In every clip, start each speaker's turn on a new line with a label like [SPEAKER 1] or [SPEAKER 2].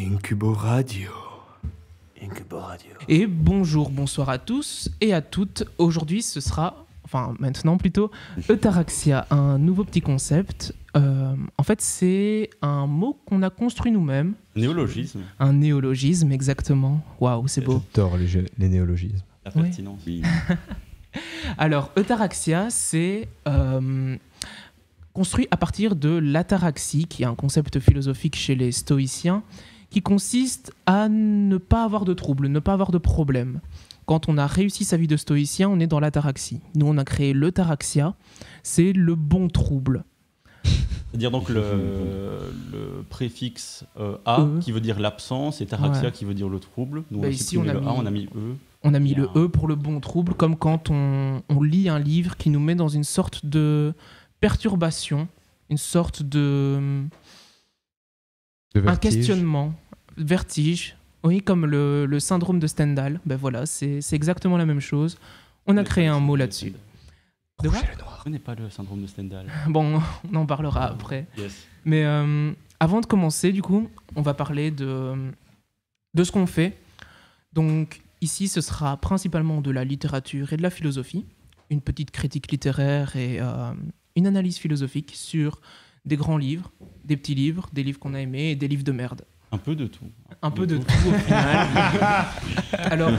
[SPEAKER 1] Incubo Radio. Incubo Radio.
[SPEAKER 2] Et bonsoir à tous et à toutes. Aujourd'hui, ce sera, maintenant plutôt, Eutaraxia, un nouveau petit concept. En fait, c'est un mot qu'on a construit nous-mêmes.
[SPEAKER 3] Néologisme.
[SPEAKER 2] Un néologisme, exactement. Waouh, c'est beau.
[SPEAKER 4] J'adore les néologismes.
[SPEAKER 3] La pertinence.
[SPEAKER 4] Oui.
[SPEAKER 2] Alors, Eutaraxia, c'est construit à partir de l'ataraxie, qui est un concept philosophique chez les stoïciens, qui consiste à ne pas avoir de troubles, ne pas avoir de problèmes. Quand on a réussi sa vie de stoïcien, on est dans l'ataraxie. Nous, on a créé l'Eutaraxia, c'est le bon trouble.
[SPEAKER 3] C'est-à-dire donc le préfixe A qui veut dire l'absence et taraxia qui veut dire le trouble. Donc
[SPEAKER 2] ici, on a mis
[SPEAKER 3] A, on a mis E.
[SPEAKER 2] On a mis le E pour le bon trouble, comme quand on lit un livre qui nous met dans une sorte de perturbation, une sorte de un questionnement, vertige. Oui, comme le syndrome de Stendhal. Ben voilà, c'est exactement la même chose. On a créé un mot là-dessus.
[SPEAKER 4] De quoi ? Le noir.
[SPEAKER 3] Je connais pas le syndrome de Stendhal.
[SPEAKER 2] Bon, on en parlera après.
[SPEAKER 3] Yes.
[SPEAKER 2] Mais avant de commencer, du coup, on va parler de ce qu'on fait. Donc ici, ce sera principalement de la littérature et de la philosophie, une petite critique littéraire et une analyse philosophique sur des grands livres, des petits livres, des livres qu'on a aimés et des livres de merde.
[SPEAKER 3] Un peu de tout.
[SPEAKER 2] Un peu de tout au final. Alors,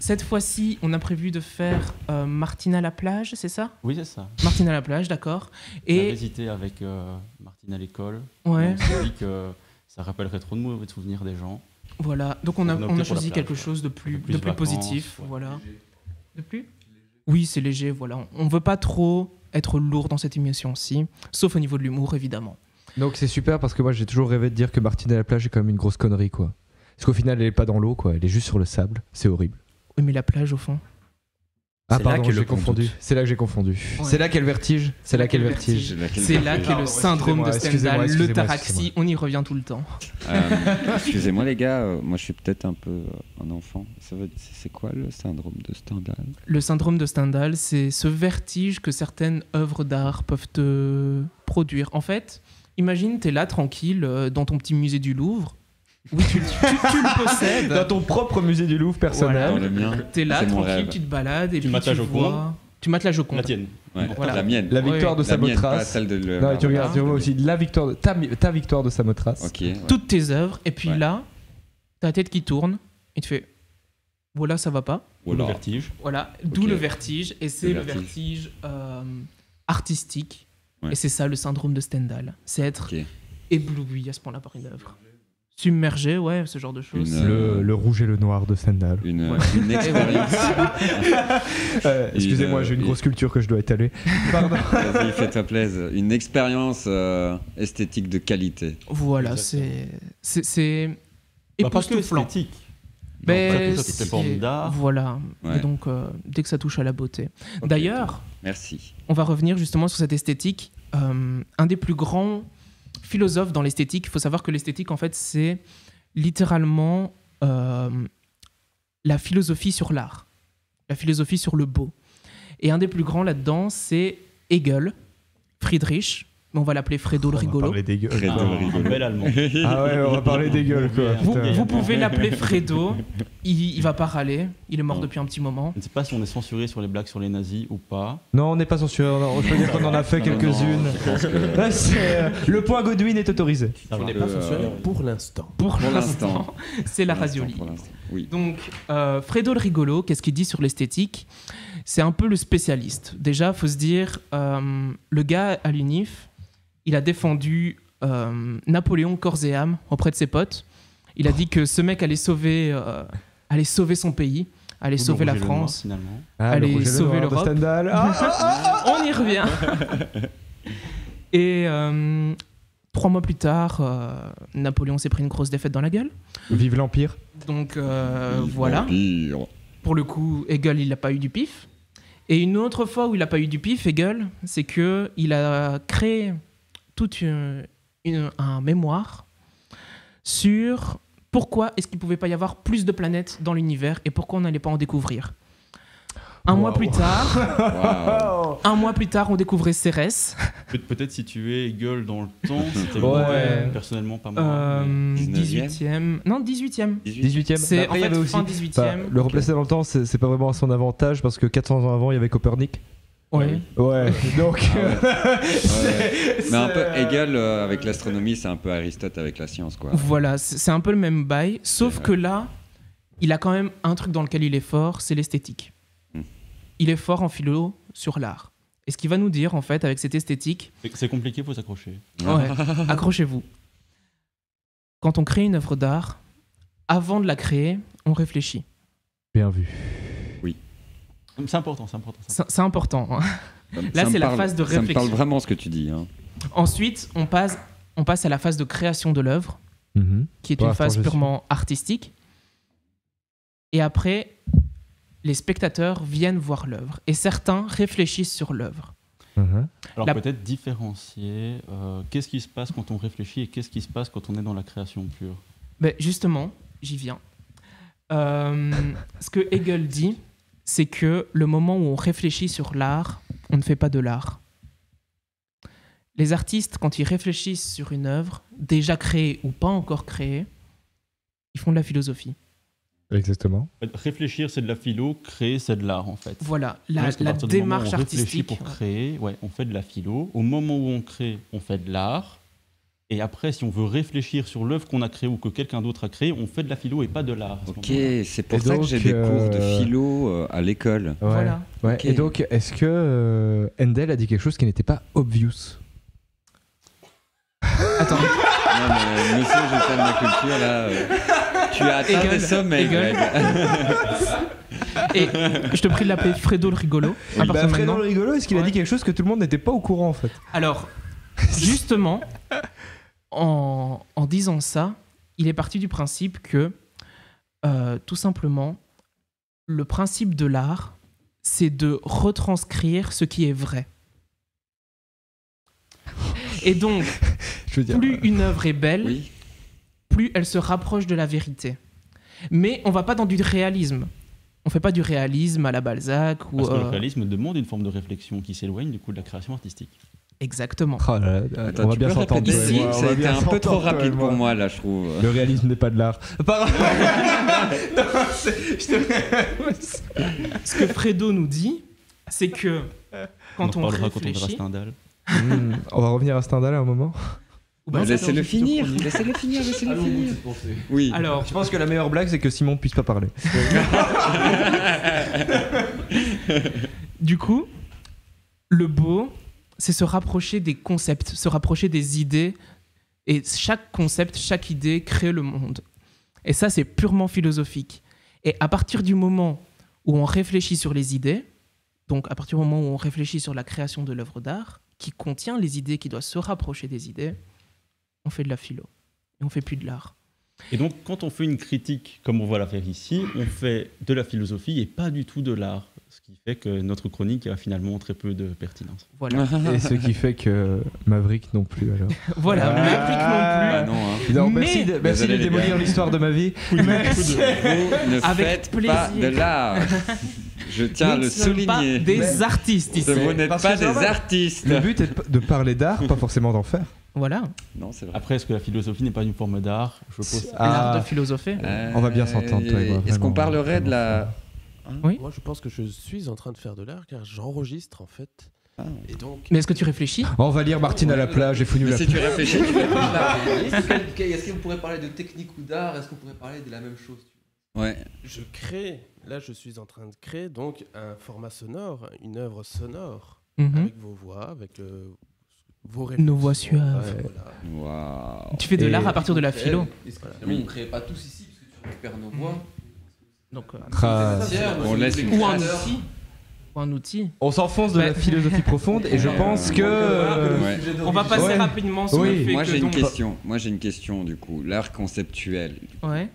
[SPEAKER 2] cette fois-ci, on a prévu de faire Martine à la plage, c'est ça ?
[SPEAKER 3] Oui, c'est ça.
[SPEAKER 2] Martine à la plage, d'accord.
[SPEAKER 3] On a hésité avec Martine à l'école.
[SPEAKER 2] Ouais.
[SPEAKER 3] On s'est dit que ça rappellerait trop de mauvais souvenirs des gens.
[SPEAKER 2] Voilà, donc on a choisi quelque chose de plus
[SPEAKER 3] vacances,
[SPEAKER 2] positif.
[SPEAKER 3] ouais.
[SPEAKER 2] Voilà. De plus ? Oui, c'est léger, voilà. On ne veut pas trop être lourd dans cette émission-ci, sauf au niveau de l'humour, évidemment.
[SPEAKER 4] Donc c'est super parce que moi j'ai toujours rêvé de dire que Martine à la plage est quand même une grosse connerie, quoi. Parce qu'au final elle est pas dans l'eau, quoi. Elle est juste sur le sable. C'est horrible.
[SPEAKER 2] Oui, mais la plage au fond.
[SPEAKER 4] Ah
[SPEAKER 1] C'est là
[SPEAKER 4] pardon,
[SPEAKER 1] qu'est
[SPEAKER 4] j'ai
[SPEAKER 1] le
[SPEAKER 4] confondu. C'est là que j'ai confondu.
[SPEAKER 2] Ouais.
[SPEAKER 4] C'est là qu'est le vertige. C'est là qu'est le vertige.
[SPEAKER 2] C'est là qu'est le syndrome de Stendhal, l'Eutaraxie. On y revient tout le temps.
[SPEAKER 5] Excusez-moi les gars, moi je suis peut-être un peu un enfant. C'est quoi le syndrome de Stendhal ?
[SPEAKER 2] Le syndrome de Stendhal, c'est ce vertige que certaines œuvres d'art peuvent te produire. En fait, imagine, t'es là tranquille dans ton petit musée du Louvre. Oui, tu le possèdes.
[SPEAKER 4] Dans ton propre musée du Louvre personnel.
[SPEAKER 5] Dans le mien.
[SPEAKER 2] T'es là
[SPEAKER 5] C'est mon
[SPEAKER 2] tranquille,
[SPEAKER 5] rêve.
[SPEAKER 2] tu te balades et
[SPEAKER 3] Tu
[SPEAKER 2] puis
[SPEAKER 3] mates la
[SPEAKER 2] tu
[SPEAKER 3] Joconde.
[SPEAKER 2] vois. Tu mates la Joconde.
[SPEAKER 3] La tienne.
[SPEAKER 5] Ouais,
[SPEAKER 2] Voilà.
[SPEAKER 5] la mienne.
[SPEAKER 4] La victoire de
[SPEAKER 5] La mienne, pas
[SPEAKER 4] Samothrace.
[SPEAKER 5] celle de le...
[SPEAKER 4] Non, tu regardes,
[SPEAKER 2] Voilà.
[SPEAKER 4] tu vois aussi la victoire de ta victoire de Samothrace.
[SPEAKER 5] Ok. Ouais.
[SPEAKER 2] Toutes tes œuvres, et puis
[SPEAKER 5] Ouais.
[SPEAKER 2] là, t'as la tête qui tourne, et tu fais voilà, ça va pas.
[SPEAKER 3] Ou le
[SPEAKER 5] Oula.
[SPEAKER 3] vertige.
[SPEAKER 2] Voilà, d'où
[SPEAKER 5] Ok.
[SPEAKER 2] le vertige, et c'est
[SPEAKER 5] Le
[SPEAKER 2] le
[SPEAKER 5] vertige.
[SPEAKER 2] vertige artistique,
[SPEAKER 5] Ouais.
[SPEAKER 2] et c'est ça le syndrome de Stendhal. C'est être
[SPEAKER 5] Ok.
[SPEAKER 2] ébloui à ce point-là par une œuvre. Submergé, ouais, ce genre de choses.
[SPEAKER 4] Le rouge et le noir de Stendhal.
[SPEAKER 5] Une,
[SPEAKER 2] Voilà.
[SPEAKER 5] une expérience.
[SPEAKER 4] Excusez-moi, j'ai une grosse culture que je dois étaler. Pardon.
[SPEAKER 5] Vas-y, fais-toi plaisir. Une expérience esthétique de qualité.
[SPEAKER 2] Voilà,
[SPEAKER 3] Exactement.
[SPEAKER 2] c'est
[SPEAKER 3] Pas que
[SPEAKER 2] époustouflant.
[SPEAKER 3] esthétique.
[SPEAKER 2] Ben,
[SPEAKER 3] Après, toutes les formes d'art.
[SPEAKER 2] Voilà,
[SPEAKER 5] Ouais.
[SPEAKER 2] et donc dès que ça touche à la beauté.
[SPEAKER 5] Ok.
[SPEAKER 2] D'ailleurs,
[SPEAKER 5] Merci.
[SPEAKER 2] on va revenir justement sur cette esthétique. Un des plus grands philosophes dans l'esthétique, il faut savoir que l'esthétique, en fait, c'est littéralement la philosophie sur l'art, la philosophie sur le beau. Et un des plus grands là-dedans, c'est Hegel, Friedrich, mais on va l'appeler Fredo le
[SPEAKER 4] On va
[SPEAKER 2] rigolo.
[SPEAKER 4] parler des gueules.
[SPEAKER 5] Fredo.
[SPEAKER 3] Un bel allemand.
[SPEAKER 4] Ah ouais, on va parler des gueules, quoi.
[SPEAKER 2] Vous,
[SPEAKER 4] putain.
[SPEAKER 2] vous pouvez l'appeler Fredo, il va pas râler, il est mort
[SPEAKER 3] Non.
[SPEAKER 2] depuis un petit moment.
[SPEAKER 3] Je ne sais pas si on est censuré sur les blagues sur les nazis ou pas.
[SPEAKER 4] Non, on n'est pas censuré. Je peux dire qu'on en a fait
[SPEAKER 5] Non,
[SPEAKER 4] quelques-unes.
[SPEAKER 5] je pense que-
[SPEAKER 4] Ouais, le point Godwin est autorisé.
[SPEAKER 3] Ça va.
[SPEAKER 1] On n'est pas censuré pour l'instant.
[SPEAKER 2] Pour
[SPEAKER 5] Pour
[SPEAKER 2] l'instant,
[SPEAKER 5] l'instant.
[SPEAKER 2] c'est la
[SPEAKER 5] Pour
[SPEAKER 2] radio
[SPEAKER 5] l'instant,
[SPEAKER 2] libre.
[SPEAKER 5] pour l'instant. Oui.
[SPEAKER 2] Donc, Fredo le rigolo, qu'est-ce qu'il dit sur l'esthétique ? C'est un peu le spécialiste. Déjà, il faut se dire, le gars à l'UNIF, il a défendu Napoléon corps et âme auprès de ses potes. Il a dit que ce mec allait sauver son pays, allait
[SPEAKER 3] Ou le
[SPEAKER 2] sauver la
[SPEAKER 3] rouge et le noir,
[SPEAKER 2] France.
[SPEAKER 3] finalement.
[SPEAKER 4] Ah,
[SPEAKER 2] Allez,
[SPEAKER 4] le rouge et le
[SPEAKER 2] sauver
[SPEAKER 4] noir de
[SPEAKER 2] l'Europe.
[SPEAKER 4] Stendhal.
[SPEAKER 2] On y revient. Et 3 mois plus tard, Napoléon s'est pris une grosse défaite dans la gueule.
[SPEAKER 4] Vive l'Empire.
[SPEAKER 2] Donc voilà.
[SPEAKER 5] Pire.
[SPEAKER 2] Pour le coup, Hegel, il n'a pas eu du pif. Et une autre fois où il n'a pas eu du pif, Hegel, c'est qu'il a créé toute un mémoire sur pourquoi est-ce qu'il ne pouvait pas y avoir plus de planètes dans l'univers et pourquoi on n'allait pas en découvrir. Un mois plus tard,
[SPEAKER 5] Waouh.
[SPEAKER 2] un mois plus tard, on découvrait Cérès.
[SPEAKER 3] Peut-être situer Hegel dans le temps, c'était
[SPEAKER 4] Ouais.
[SPEAKER 3] personnellement pas moi. mais-
[SPEAKER 5] 19e.
[SPEAKER 2] 18e. Non, 18e.
[SPEAKER 4] 18e.
[SPEAKER 2] C'est
[SPEAKER 4] Mais après,
[SPEAKER 2] en
[SPEAKER 4] il y
[SPEAKER 2] fait
[SPEAKER 4] avait aussi.
[SPEAKER 2] fin 18e.
[SPEAKER 4] Enfin, le replacer dans le temps, c'est pas vraiment à son avantage parce que 400 ans avant, il y avait Copernic.
[SPEAKER 2] Ouais.
[SPEAKER 4] Ouais, donc.
[SPEAKER 5] Mais un peu Hegel avec l'astronomie, c'est un peu Aristote avec la science, quoi.
[SPEAKER 2] Voilà, c'est un peu le même bail, sauf
[SPEAKER 5] Ouais.
[SPEAKER 2] que là, il a quand même un truc dans lequel il est fort, c'est l'esthétique. Il est fort en philo sur l'art. Et ce qu'il va nous dire, en fait, avec cette esthétique,
[SPEAKER 3] C'est compliqué, faut s'accrocher.
[SPEAKER 2] ouais, accrochez-vous. Quand on crée une œuvre d'art, avant de la créer, on réfléchit.
[SPEAKER 4] Bien vu.
[SPEAKER 3] C'est important, c'est important. ça.
[SPEAKER 2] C'est important. Hein. Là,
[SPEAKER 5] Ça me
[SPEAKER 2] c'est la
[SPEAKER 5] parle-
[SPEAKER 2] phase de
[SPEAKER 5] Ça me parle
[SPEAKER 2] réflexion.
[SPEAKER 5] vraiment ce que tu dis. Hein.
[SPEAKER 2] Ensuite, on passe à la phase de création de l'œuvre,
[SPEAKER 4] Mhm.
[SPEAKER 2] qui est
[SPEAKER 4] Pour
[SPEAKER 2] une
[SPEAKER 4] l'instant,
[SPEAKER 2] phase
[SPEAKER 4] je suis.
[SPEAKER 2] purement artistique. Et après, les spectateurs viennent voir l'œuvre. Et certains réfléchissent sur l'œuvre.
[SPEAKER 4] Mhm.
[SPEAKER 3] Alors
[SPEAKER 2] La-
[SPEAKER 3] peut-être différencier qu'est-ce qui se passe quand on réfléchit et qu'est-ce qui se passe quand on est dans la création pure.
[SPEAKER 2] Ben, justement, j'y viens. Ce que Hegel dit, c'est que le moment où on réfléchit sur l'art, on ne fait pas de l'art. Les artistes, quand ils réfléchissent sur une œuvre, déjà créée ou pas encore créée, ils font de la philosophie.
[SPEAKER 4] Exactement.
[SPEAKER 3] Réfléchir, c'est de la philo, créer, c'est de l'art en fait.
[SPEAKER 2] Voilà,
[SPEAKER 3] Parce qu'à
[SPEAKER 2] la
[SPEAKER 3] partir du moment où
[SPEAKER 2] démarche
[SPEAKER 3] on réfléchit
[SPEAKER 2] artistique.
[SPEAKER 3] pour créer, ouais, on fait de la philo. Au moment où on crée, on fait de l'art. Et après, si on veut réfléchir sur l'œuvre qu'on a créée ou que quelqu'un d'autre a créée, on fait de la philo et pas de l'art. à ce
[SPEAKER 5] Ok,
[SPEAKER 3] moment-là.
[SPEAKER 5] c'est pour
[SPEAKER 4] Et
[SPEAKER 5] ça que
[SPEAKER 4] donc,
[SPEAKER 5] j'ai des cours de
[SPEAKER 4] euh,
[SPEAKER 5] philo à l'école.
[SPEAKER 4] Ouais.
[SPEAKER 2] Voilà.
[SPEAKER 4] Ouais.
[SPEAKER 5] Ok.
[SPEAKER 4] Et donc, est-ce que Handel a dit quelque chose qui n'était pas obvious?
[SPEAKER 2] Attends,
[SPEAKER 5] Non, mais monsieur, je fais de ma culture là. Tu as atteint
[SPEAKER 2] Hegel,
[SPEAKER 5] des sommets,
[SPEAKER 2] Hegel.
[SPEAKER 5] Greg.
[SPEAKER 2] et je te prie de l'appeler Fredo le rigolo. à partir
[SPEAKER 4] Bah,
[SPEAKER 2] de
[SPEAKER 4] Fredo
[SPEAKER 2] maintenant.
[SPEAKER 4] le rigolo, est-ce qu'il a
[SPEAKER 2] Ouais.
[SPEAKER 4] dit quelque chose que tout le monde n'était pas au courant en fait?
[SPEAKER 2] Alors, justement, en disant ça, il est parti du principe que, tout simplement, le principe de l'art, c'est de retranscrire ce qui est vrai. Et donc,
[SPEAKER 4] Je veux dire.
[SPEAKER 2] plus une œuvre est belle,
[SPEAKER 5] Oui.
[SPEAKER 2] plus elle se rapproche de la vérité. Mais on va pas dans du réalisme. On fait pas du réalisme à la Balzac ou...
[SPEAKER 3] Parce que le réalisme demande une forme de réflexion qui s'éloigne du coup de la création artistique.
[SPEAKER 2] Exactement.
[SPEAKER 4] Oh là là,
[SPEAKER 5] Attends,
[SPEAKER 4] on va
[SPEAKER 5] tu
[SPEAKER 4] bien
[SPEAKER 5] peux
[SPEAKER 4] s'entendre.
[SPEAKER 5] répéter
[SPEAKER 4] toi et
[SPEAKER 5] ici,
[SPEAKER 4] moi, on
[SPEAKER 5] ça
[SPEAKER 4] va
[SPEAKER 5] a été
[SPEAKER 4] bien
[SPEAKER 5] un peu trop
[SPEAKER 4] s'entendre, toi et
[SPEAKER 5] rapide pour moi là, je trouve.
[SPEAKER 4] Le réalisme n'est pas de l'art. Pardon.
[SPEAKER 2] Ce que Fredo nous dit, c'est que quand
[SPEAKER 3] on
[SPEAKER 2] on
[SPEAKER 3] en reparlera quand on verra
[SPEAKER 2] réfléchit...
[SPEAKER 3] Stendhal.
[SPEAKER 4] On va revenir à Stendhal à un moment.
[SPEAKER 2] Bah,
[SPEAKER 5] Laissez-le finir, laissez-le finir, laissez-le finir. Oui.
[SPEAKER 2] Alors,
[SPEAKER 4] Je pense que la meilleure blague, c'est que Simon puisse pas parler.
[SPEAKER 2] du coup, le beau, c'est se rapprocher des concepts, se rapprocher des idées. Et chaque concept, chaque idée crée le monde. Et ça, c'est purement philosophique. Et à partir du moment où on réfléchit sur les idées, donc à partir du moment où on réfléchit sur la création de l'œuvre d'art, qui contient les idées, qui doit se rapprocher des idées, on fait de la philo. Et on fait plus de l'art.
[SPEAKER 3] Et donc, quand on fait une critique, comme on va la faire ici, on fait de la philosophie et pas du tout de l'art. Ce qui fait que notre chronique a finalement très peu de pertinence.
[SPEAKER 2] Voilà.
[SPEAKER 4] Et ce qui fait que Maverick non plus alors.
[SPEAKER 2] Voilà,
[SPEAKER 4] Ah.
[SPEAKER 2] Maverick
[SPEAKER 5] Ah
[SPEAKER 2] non
[SPEAKER 5] non, hein.
[SPEAKER 4] Non,
[SPEAKER 2] Mais-
[SPEAKER 4] merci de
[SPEAKER 5] Désolé, les
[SPEAKER 4] démolir
[SPEAKER 5] gars.
[SPEAKER 4] l'histoire de ma vie.
[SPEAKER 5] Vous ne
[SPEAKER 2] Avec
[SPEAKER 5] faites
[SPEAKER 2] plaisir.
[SPEAKER 5] pas de l'art. Je tiens à
[SPEAKER 2] Nous
[SPEAKER 5] le
[SPEAKER 2] ne sommes pas
[SPEAKER 5] souligner.
[SPEAKER 2] des artistes ici.
[SPEAKER 5] Vous n'êtes
[SPEAKER 4] Parce
[SPEAKER 5] pas
[SPEAKER 4] que
[SPEAKER 5] des
[SPEAKER 4] ça va.
[SPEAKER 5] artistes.
[SPEAKER 4] Le but est de parler d'art, pas forcément d'en faire.
[SPEAKER 2] Voilà,
[SPEAKER 5] Non, c'est vrai.
[SPEAKER 3] Après, est-ce que la philosophie n'est pas une forme d'art? Je pose
[SPEAKER 2] l'art de philosopher.
[SPEAKER 4] On va bien s'entendre, toi et moi,
[SPEAKER 5] Est-ce
[SPEAKER 4] vraiment,
[SPEAKER 5] qu'on parlerait de la...
[SPEAKER 2] Oui.
[SPEAKER 1] Moi, je pense que je suis en train de faire de l'art car j'enregistre en fait.
[SPEAKER 5] Ah.
[SPEAKER 1] Et donc,
[SPEAKER 2] Mais est-ce que tu réfléchis?
[SPEAKER 4] On va lire Martine à la plage et Fouinu
[SPEAKER 5] Mais
[SPEAKER 4] la
[SPEAKER 5] si tu réfléchis, tu fais pas de l'art.
[SPEAKER 6] Est-ce qu'on pourrait parler de technique ou d'art? Est-ce qu'on pourrait parler de la même chose?
[SPEAKER 5] Ouais.
[SPEAKER 1] je crée. Là, je suis en train de créer donc un format sonore, une œuvre sonore
[SPEAKER 2] Mhm.
[SPEAKER 1] avec vos voix, avec vos réflexions.
[SPEAKER 2] Nos voix suaves.
[SPEAKER 1] Voilà.
[SPEAKER 5] Waouh.
[SPEAKER 2] Tu fais de
[SPEAKER 4] Et-
[SPEAKER 2] l'art à partir de la philo.
[SPEAKER 6] Est-ce que
[SPEAKER 1] Voilà.
[SPEAKER 6] finalement, on ne crée pas tous ici parce que tu récupères nos voix?
[SPEAKER 2] Donc,
[SPEAKER 4] Ah.
[SPEAKER 5] On laisse une
[SPEAKER 2] ou un
[SPEAKER 5] trace.
[SPEAKER 2] outil. Ou un outil.
[SPEAKER 4] On s'enfonce de la philosophie profonde et je pense que...
[SPEAKER 5] Ouais.
[SPEAKER 2] On va passer
[SPEAKER 4] Ouais.
[SPEAKER 2] rapidement sur
[SPEAKER 4] Oui.
[SPEAKER 2] le fait
[SPEAKER 5] Moi
[SPEAKER 2] que
[SPEAKER 5] j'ai une
[SPEAKER 2] donc-
[SPEAKER 5] question. Moi j'ai une question du coup. L'art conceptuel.
[SPEAKER 2] Ouais.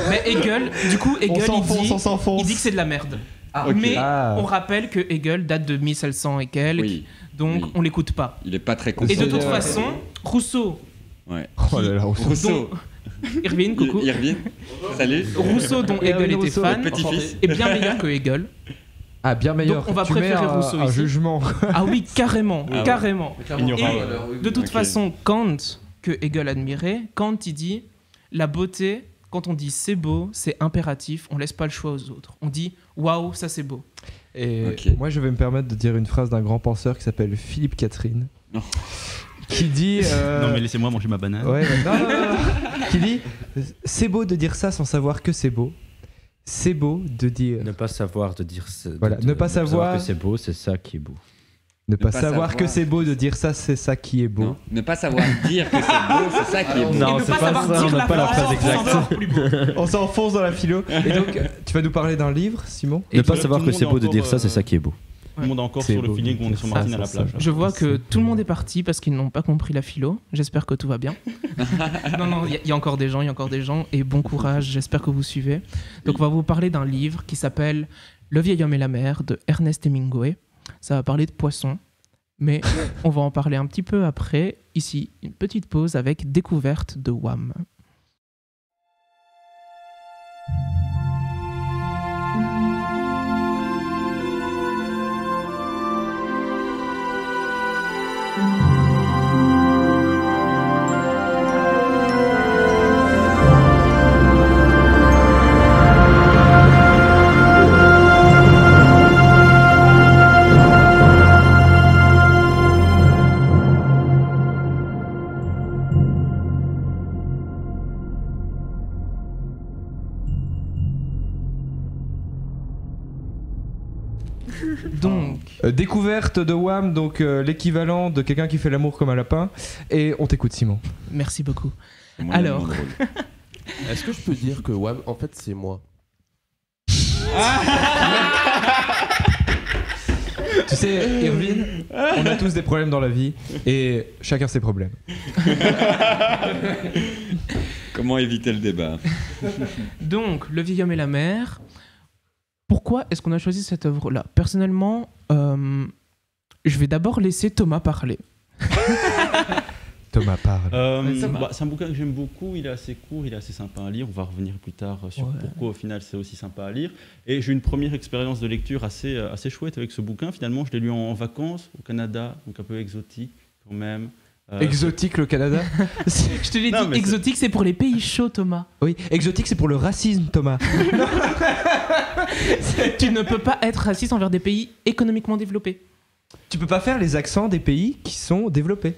[SPEAKER 2] Mais Hegel, du coup,
[SPEAKER 4] On
[SPEAKER 2] Hegel,
[SPEAKER 4] s'enfonce, on s'enfonce.
[SPEAKER 2] il dit que c'est de la merde.
[SPEAKER 6] Ah,
[SPEAKER 5] Ok.
[SPEAKER 2] Mais
[SPEAKER 4] Ah.
[SPEAKER 2] on rappelle que Hegel date de 1700 et quelques,
[SPEAKER 5] Oui.
[SPEAKER 2] donc
[SPEAKER 5] Oui.
[SPEAKER 2] on l'écoute pas.
[SPEAKER 5] Il est pas très
[SPEAKER 2] Et
[SPEAKER 5] conceptuel.
[SPEAKER 2] de toute
[SPEAKER 4] Ouais.
[SPEAKER 2] façon, Rousseau,
[SPEAKER 5] Ouais.
[SPEAKER 4] Oh là là, on s'en-
[SPEAKER 5] Rousseau.
[SPEAKER 2] Irvine, coucou,
[SPEAKER 5] Irvine. Salut.
[SPEAKER 2] Rousseau dont Hegel était
[SPEAKER 4] Rousseau,
[SPEAKER 2] fan,
[SPEAKER 5] Petit-fils.
[SPEAKER 2] est bien meilleur que Hegel.
[SPEAKER 4] Ah, bien meilleur.
[SPEAKER 2] Donc, on va
[SPEAKER 4] Tu mets
[SPEAKER 2] préférer
[SPEAKER 4] un-
[SPEAKER 2] Rousseau
[SPEAKER 4] un
[SPEAKER 2] ici.
[SPEAKER 4] jugement.
[SPEAKER 2] Ah oui, carrément,
[SPEAKER 3] Ah ouais.
[SPEAKER 2] carrément.
[SPEAKER 3] Il y aura-
[SPEAKER 2] De toute
[SPEAKER 5] Ok.
[SPEAKER 2] façon, Kant, que Hegel admirait, Kant, il dit la beauté, quand on dit c'est beau, c'est impératif, on laisse pas le choix aux autres. On dit waouh, ça c'est beau.
[SPEAKER 4] Et
[SPEAKER 5] Ok.
[SPEAKER 4] moi, je vais me permettre de dire une phrase d'un grand penseur qui s'appelle Philippe Catherine.
[SPEAKER 5] Non.
[SPEAKER 4] Qui dit.
[SPEAKER 3] Non, mais laissez-moi manger ma banane.
[SPEAKER 4] Ouais, non. Qui dit c'est beau de dire ça sans savoir que c'est beau. C'est beau de dire.
[SPEAKER 7] Ne pas savoir de dire ça.
[SPEAKER 4] Voilà, ne pas savoir-
[SPEAKER 7] que c'est beau, c'est ça qui est beau.
[SPEAKER 4] Ne pas
[SPEAKER 5] pas
[SPEAKER 4] savoir
[SPEAKER 5] savoir.
[SPEAKER 4] que c'est beau de dire ça, c'est ça qui est beau.
[SPEAKER 5] Non. Ne pas savoir dire que c'est beau, c'est ça qui est beau.
[SPEAKER 7] Non,
[SPEAKER 2] Et ne
[SPEAKER 7] c'est
[SPEAKER 2] pas
[SPEAKER 7] pas
[SPEAKER 2] savoir
[SPEAKER 7] ça,
[SPEAKER 2] dire
[SPEAKER 7] on n'a pas la phrase
[SPEAKER 2] sans
[SPEAKER 7] exacte.
[SPEAKER 2] savoir plus beau.
[SPEAKER 4] On s'enfonce dans la philo. Et donc, tu vas nous parler d'un livre, Simon
[SPEAKER 3] Et
[SPEAKER 7] Ne pas
[SPEAKER 3] tout
[SPEAKER 7] savoir
[SPEAKER 3] le
[SPEAKER 7] que
[SPEAKER 3] monde
[SPEAKER 7] c'est
[SPEAKER 3] est
[SPEAKER 7] beau de
[SPEAKER 3] encore,
[SPEAKER 7] dire ça, c'est ça qui est beau.
[SPEAKER 3] Tout le monde est encore
[SPEAKER 4] C'est
[SPEAKER 3] sur le
[SPEAKER 4] beau
[SPEAKER 3] feeling
[SPEAKER 4] de
[SPEAKER 3] qu'on est
[SPEAKER 4] dire
[SPEAKER 3] sur
[SPEAKER 4] ça,
[SPEAKER 3] Martine à la
[SPEAKER 4] ça,
[SPEAKER 3] plage.
[SPEAKER 4] ça.
[SPEAKER 2] Je vois que tout le monde est parti parce qu'ils n'ont pas compris la philo. J'espère que tout va bien. Non, il y a encore des gens, et bon courage, j'espère que vous suivez. Donc on va vous parler d'un livre qui s'appelle Le vieil homme et la mer de Ernest Hemingway. Ça va parler de poissons, mais on va en parler un petit peu après. Ici, une petite pause avec Découverte de Wham. Donc,
[SPEAKER 4] Découverte de Wham, donc l'équivalent de quelqu'un qui fait l'amour comme un lapin. Et on t'écoute, Simon.
[SPEAKER 2] merci beaucoup.
[SPEAKER 5] C'est moyennement
[SPEAKER 2] Alors.
[SPEAKER 5] drôle.
[SPEAKER 1] Est-ce que je peux dire que Wham, en fait, c'est moi?
[SPEAKER 4] Tu sais, Irvine, on a tous des problèmes dans la vie et chacun ses problèmes.
[SPEAKER 5] Comment éviter le débat?
[SPEAKER 2] Donc, Le vieil homme et la mer. Pourquoi est-ce qu'on a choisi cette œuvre-là? Personnellement, je vais d'abord laisser Thomas parler.
[SPEAKER 4] Thomas parle.
[SPEAKER 3] C'est un bouquin que j'aime beaucoup, il est assez court, il est assez sympa à lire, on va revenir plus tard sur
[SPEAKER 2] Ouais.
[SPEAKER 3] pourquoi au final c'est aussi sympa à lire. Et j'ai eu une première expérience de lecture assez chouette avec ce bouquin, finalement je l'ai lu en vacances au Canada, donc un peu exotique quand même.
[SPEAKER 4] Exotique le Canada.
[SPEAKER 2] Je te l'ai
[SPEAKER 3] Non,
[SPEAKER 2] dit,
[SPEAKER 3] mais
[SPEAKER 2] exotique, c'est pour les pays chauds, Thomas.
[SPEAKER 4] Oui, exotique c'est pour le racisme, Thomas.
[SPEAKER 2] Tu ne peux pas être raciste envers des pays économiquement développés,
[SPEAKER 4] Tu peux pas faire les accents des pays qui sont développés.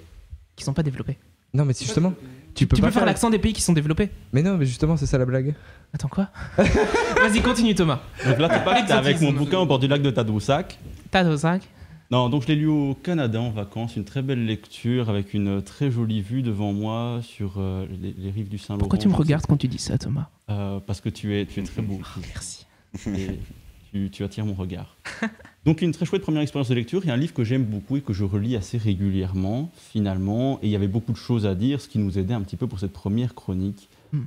[SPEAKER 2] qui sont pas développés.
[SPEAKER 4] Non, mais justement,
[SPEAKER 2] Tu peux faire l'accent des pays qui sont sont développés.
[SPEAKER 4] Mais non, mais justement, c'est ça la blague.
[SPEAKER 2] Attends, quoi? Vas-y, continue, Thomas.
[SPEAKER 3] Donc là t'es avec
[SPEAKER 2] Exotisme.
[SPEAKER 3] mon bouquin au bord du lac de Tadoussac.
[SPEAKER 2] Tadoussac.
[SPEAKER 3] Non, donc je l'ai lu au Canada en vacances, une très belle lecture avec une très jolie vue devant moi sur les rives du Saint-Laurent.
[SPEAKER 2] Pourquoi tu me regardes quand tu dis ça, Thomas?
[SPEAKER 3] Parce que tu es très beau.
[SPEAKER 2] Merci.
[SPEAKER 3] Et tu attires mon regard. Donc une très chouette première expérience de lecture. Il y a un livre que j'aime beaucoup et que je relis assez régulièrement, finalement. Et il y avait beaucoup de choses à dire, ce qui nous aidait un petit peu pour cette première chronique.
[SPEAKER 2] Mhm.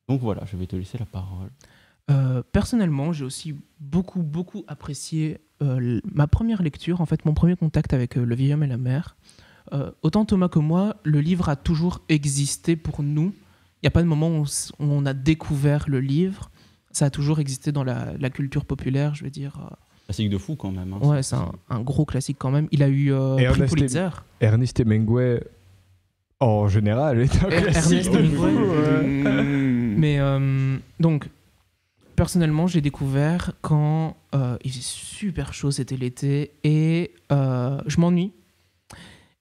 [SPEAKER 3] Donc voilà, je vais te laisser la parole.
[SPEAKER 2] Personnellement, j'ai aussi beaucoup apprécié ma première lecture, en fait, mon premier contact avec Le vieil homme et la mer. Autant Thomas que moi, le livre a toujours existé pour nous. Il n'y a pas de moment où on a découvert le livre. Ça a toujours existé dans la culture populaire, je veux dire.
[SPEAKER 3] Classique de fou quand même. Hein.
[SPEAKER 2] Ouais, c'est un gros classique quand même. Il a eu prix
[SPEAKER 4] Ernest
[SPEAKER 2] Pulitzer.
[SPEAKER 4] Ernest Hemingway, en général, est un
[SPEAKER 2] Ernest
[SPEAKER 4] classique de
[SPEAKER 2] Hemingway.
[SPEAKER 4] fou, ouais.
[SPEAKER 2] Mais donc, personnellement, j'ai découvert quand il faisait super chaud, c'était l'été, et je m'ennuie.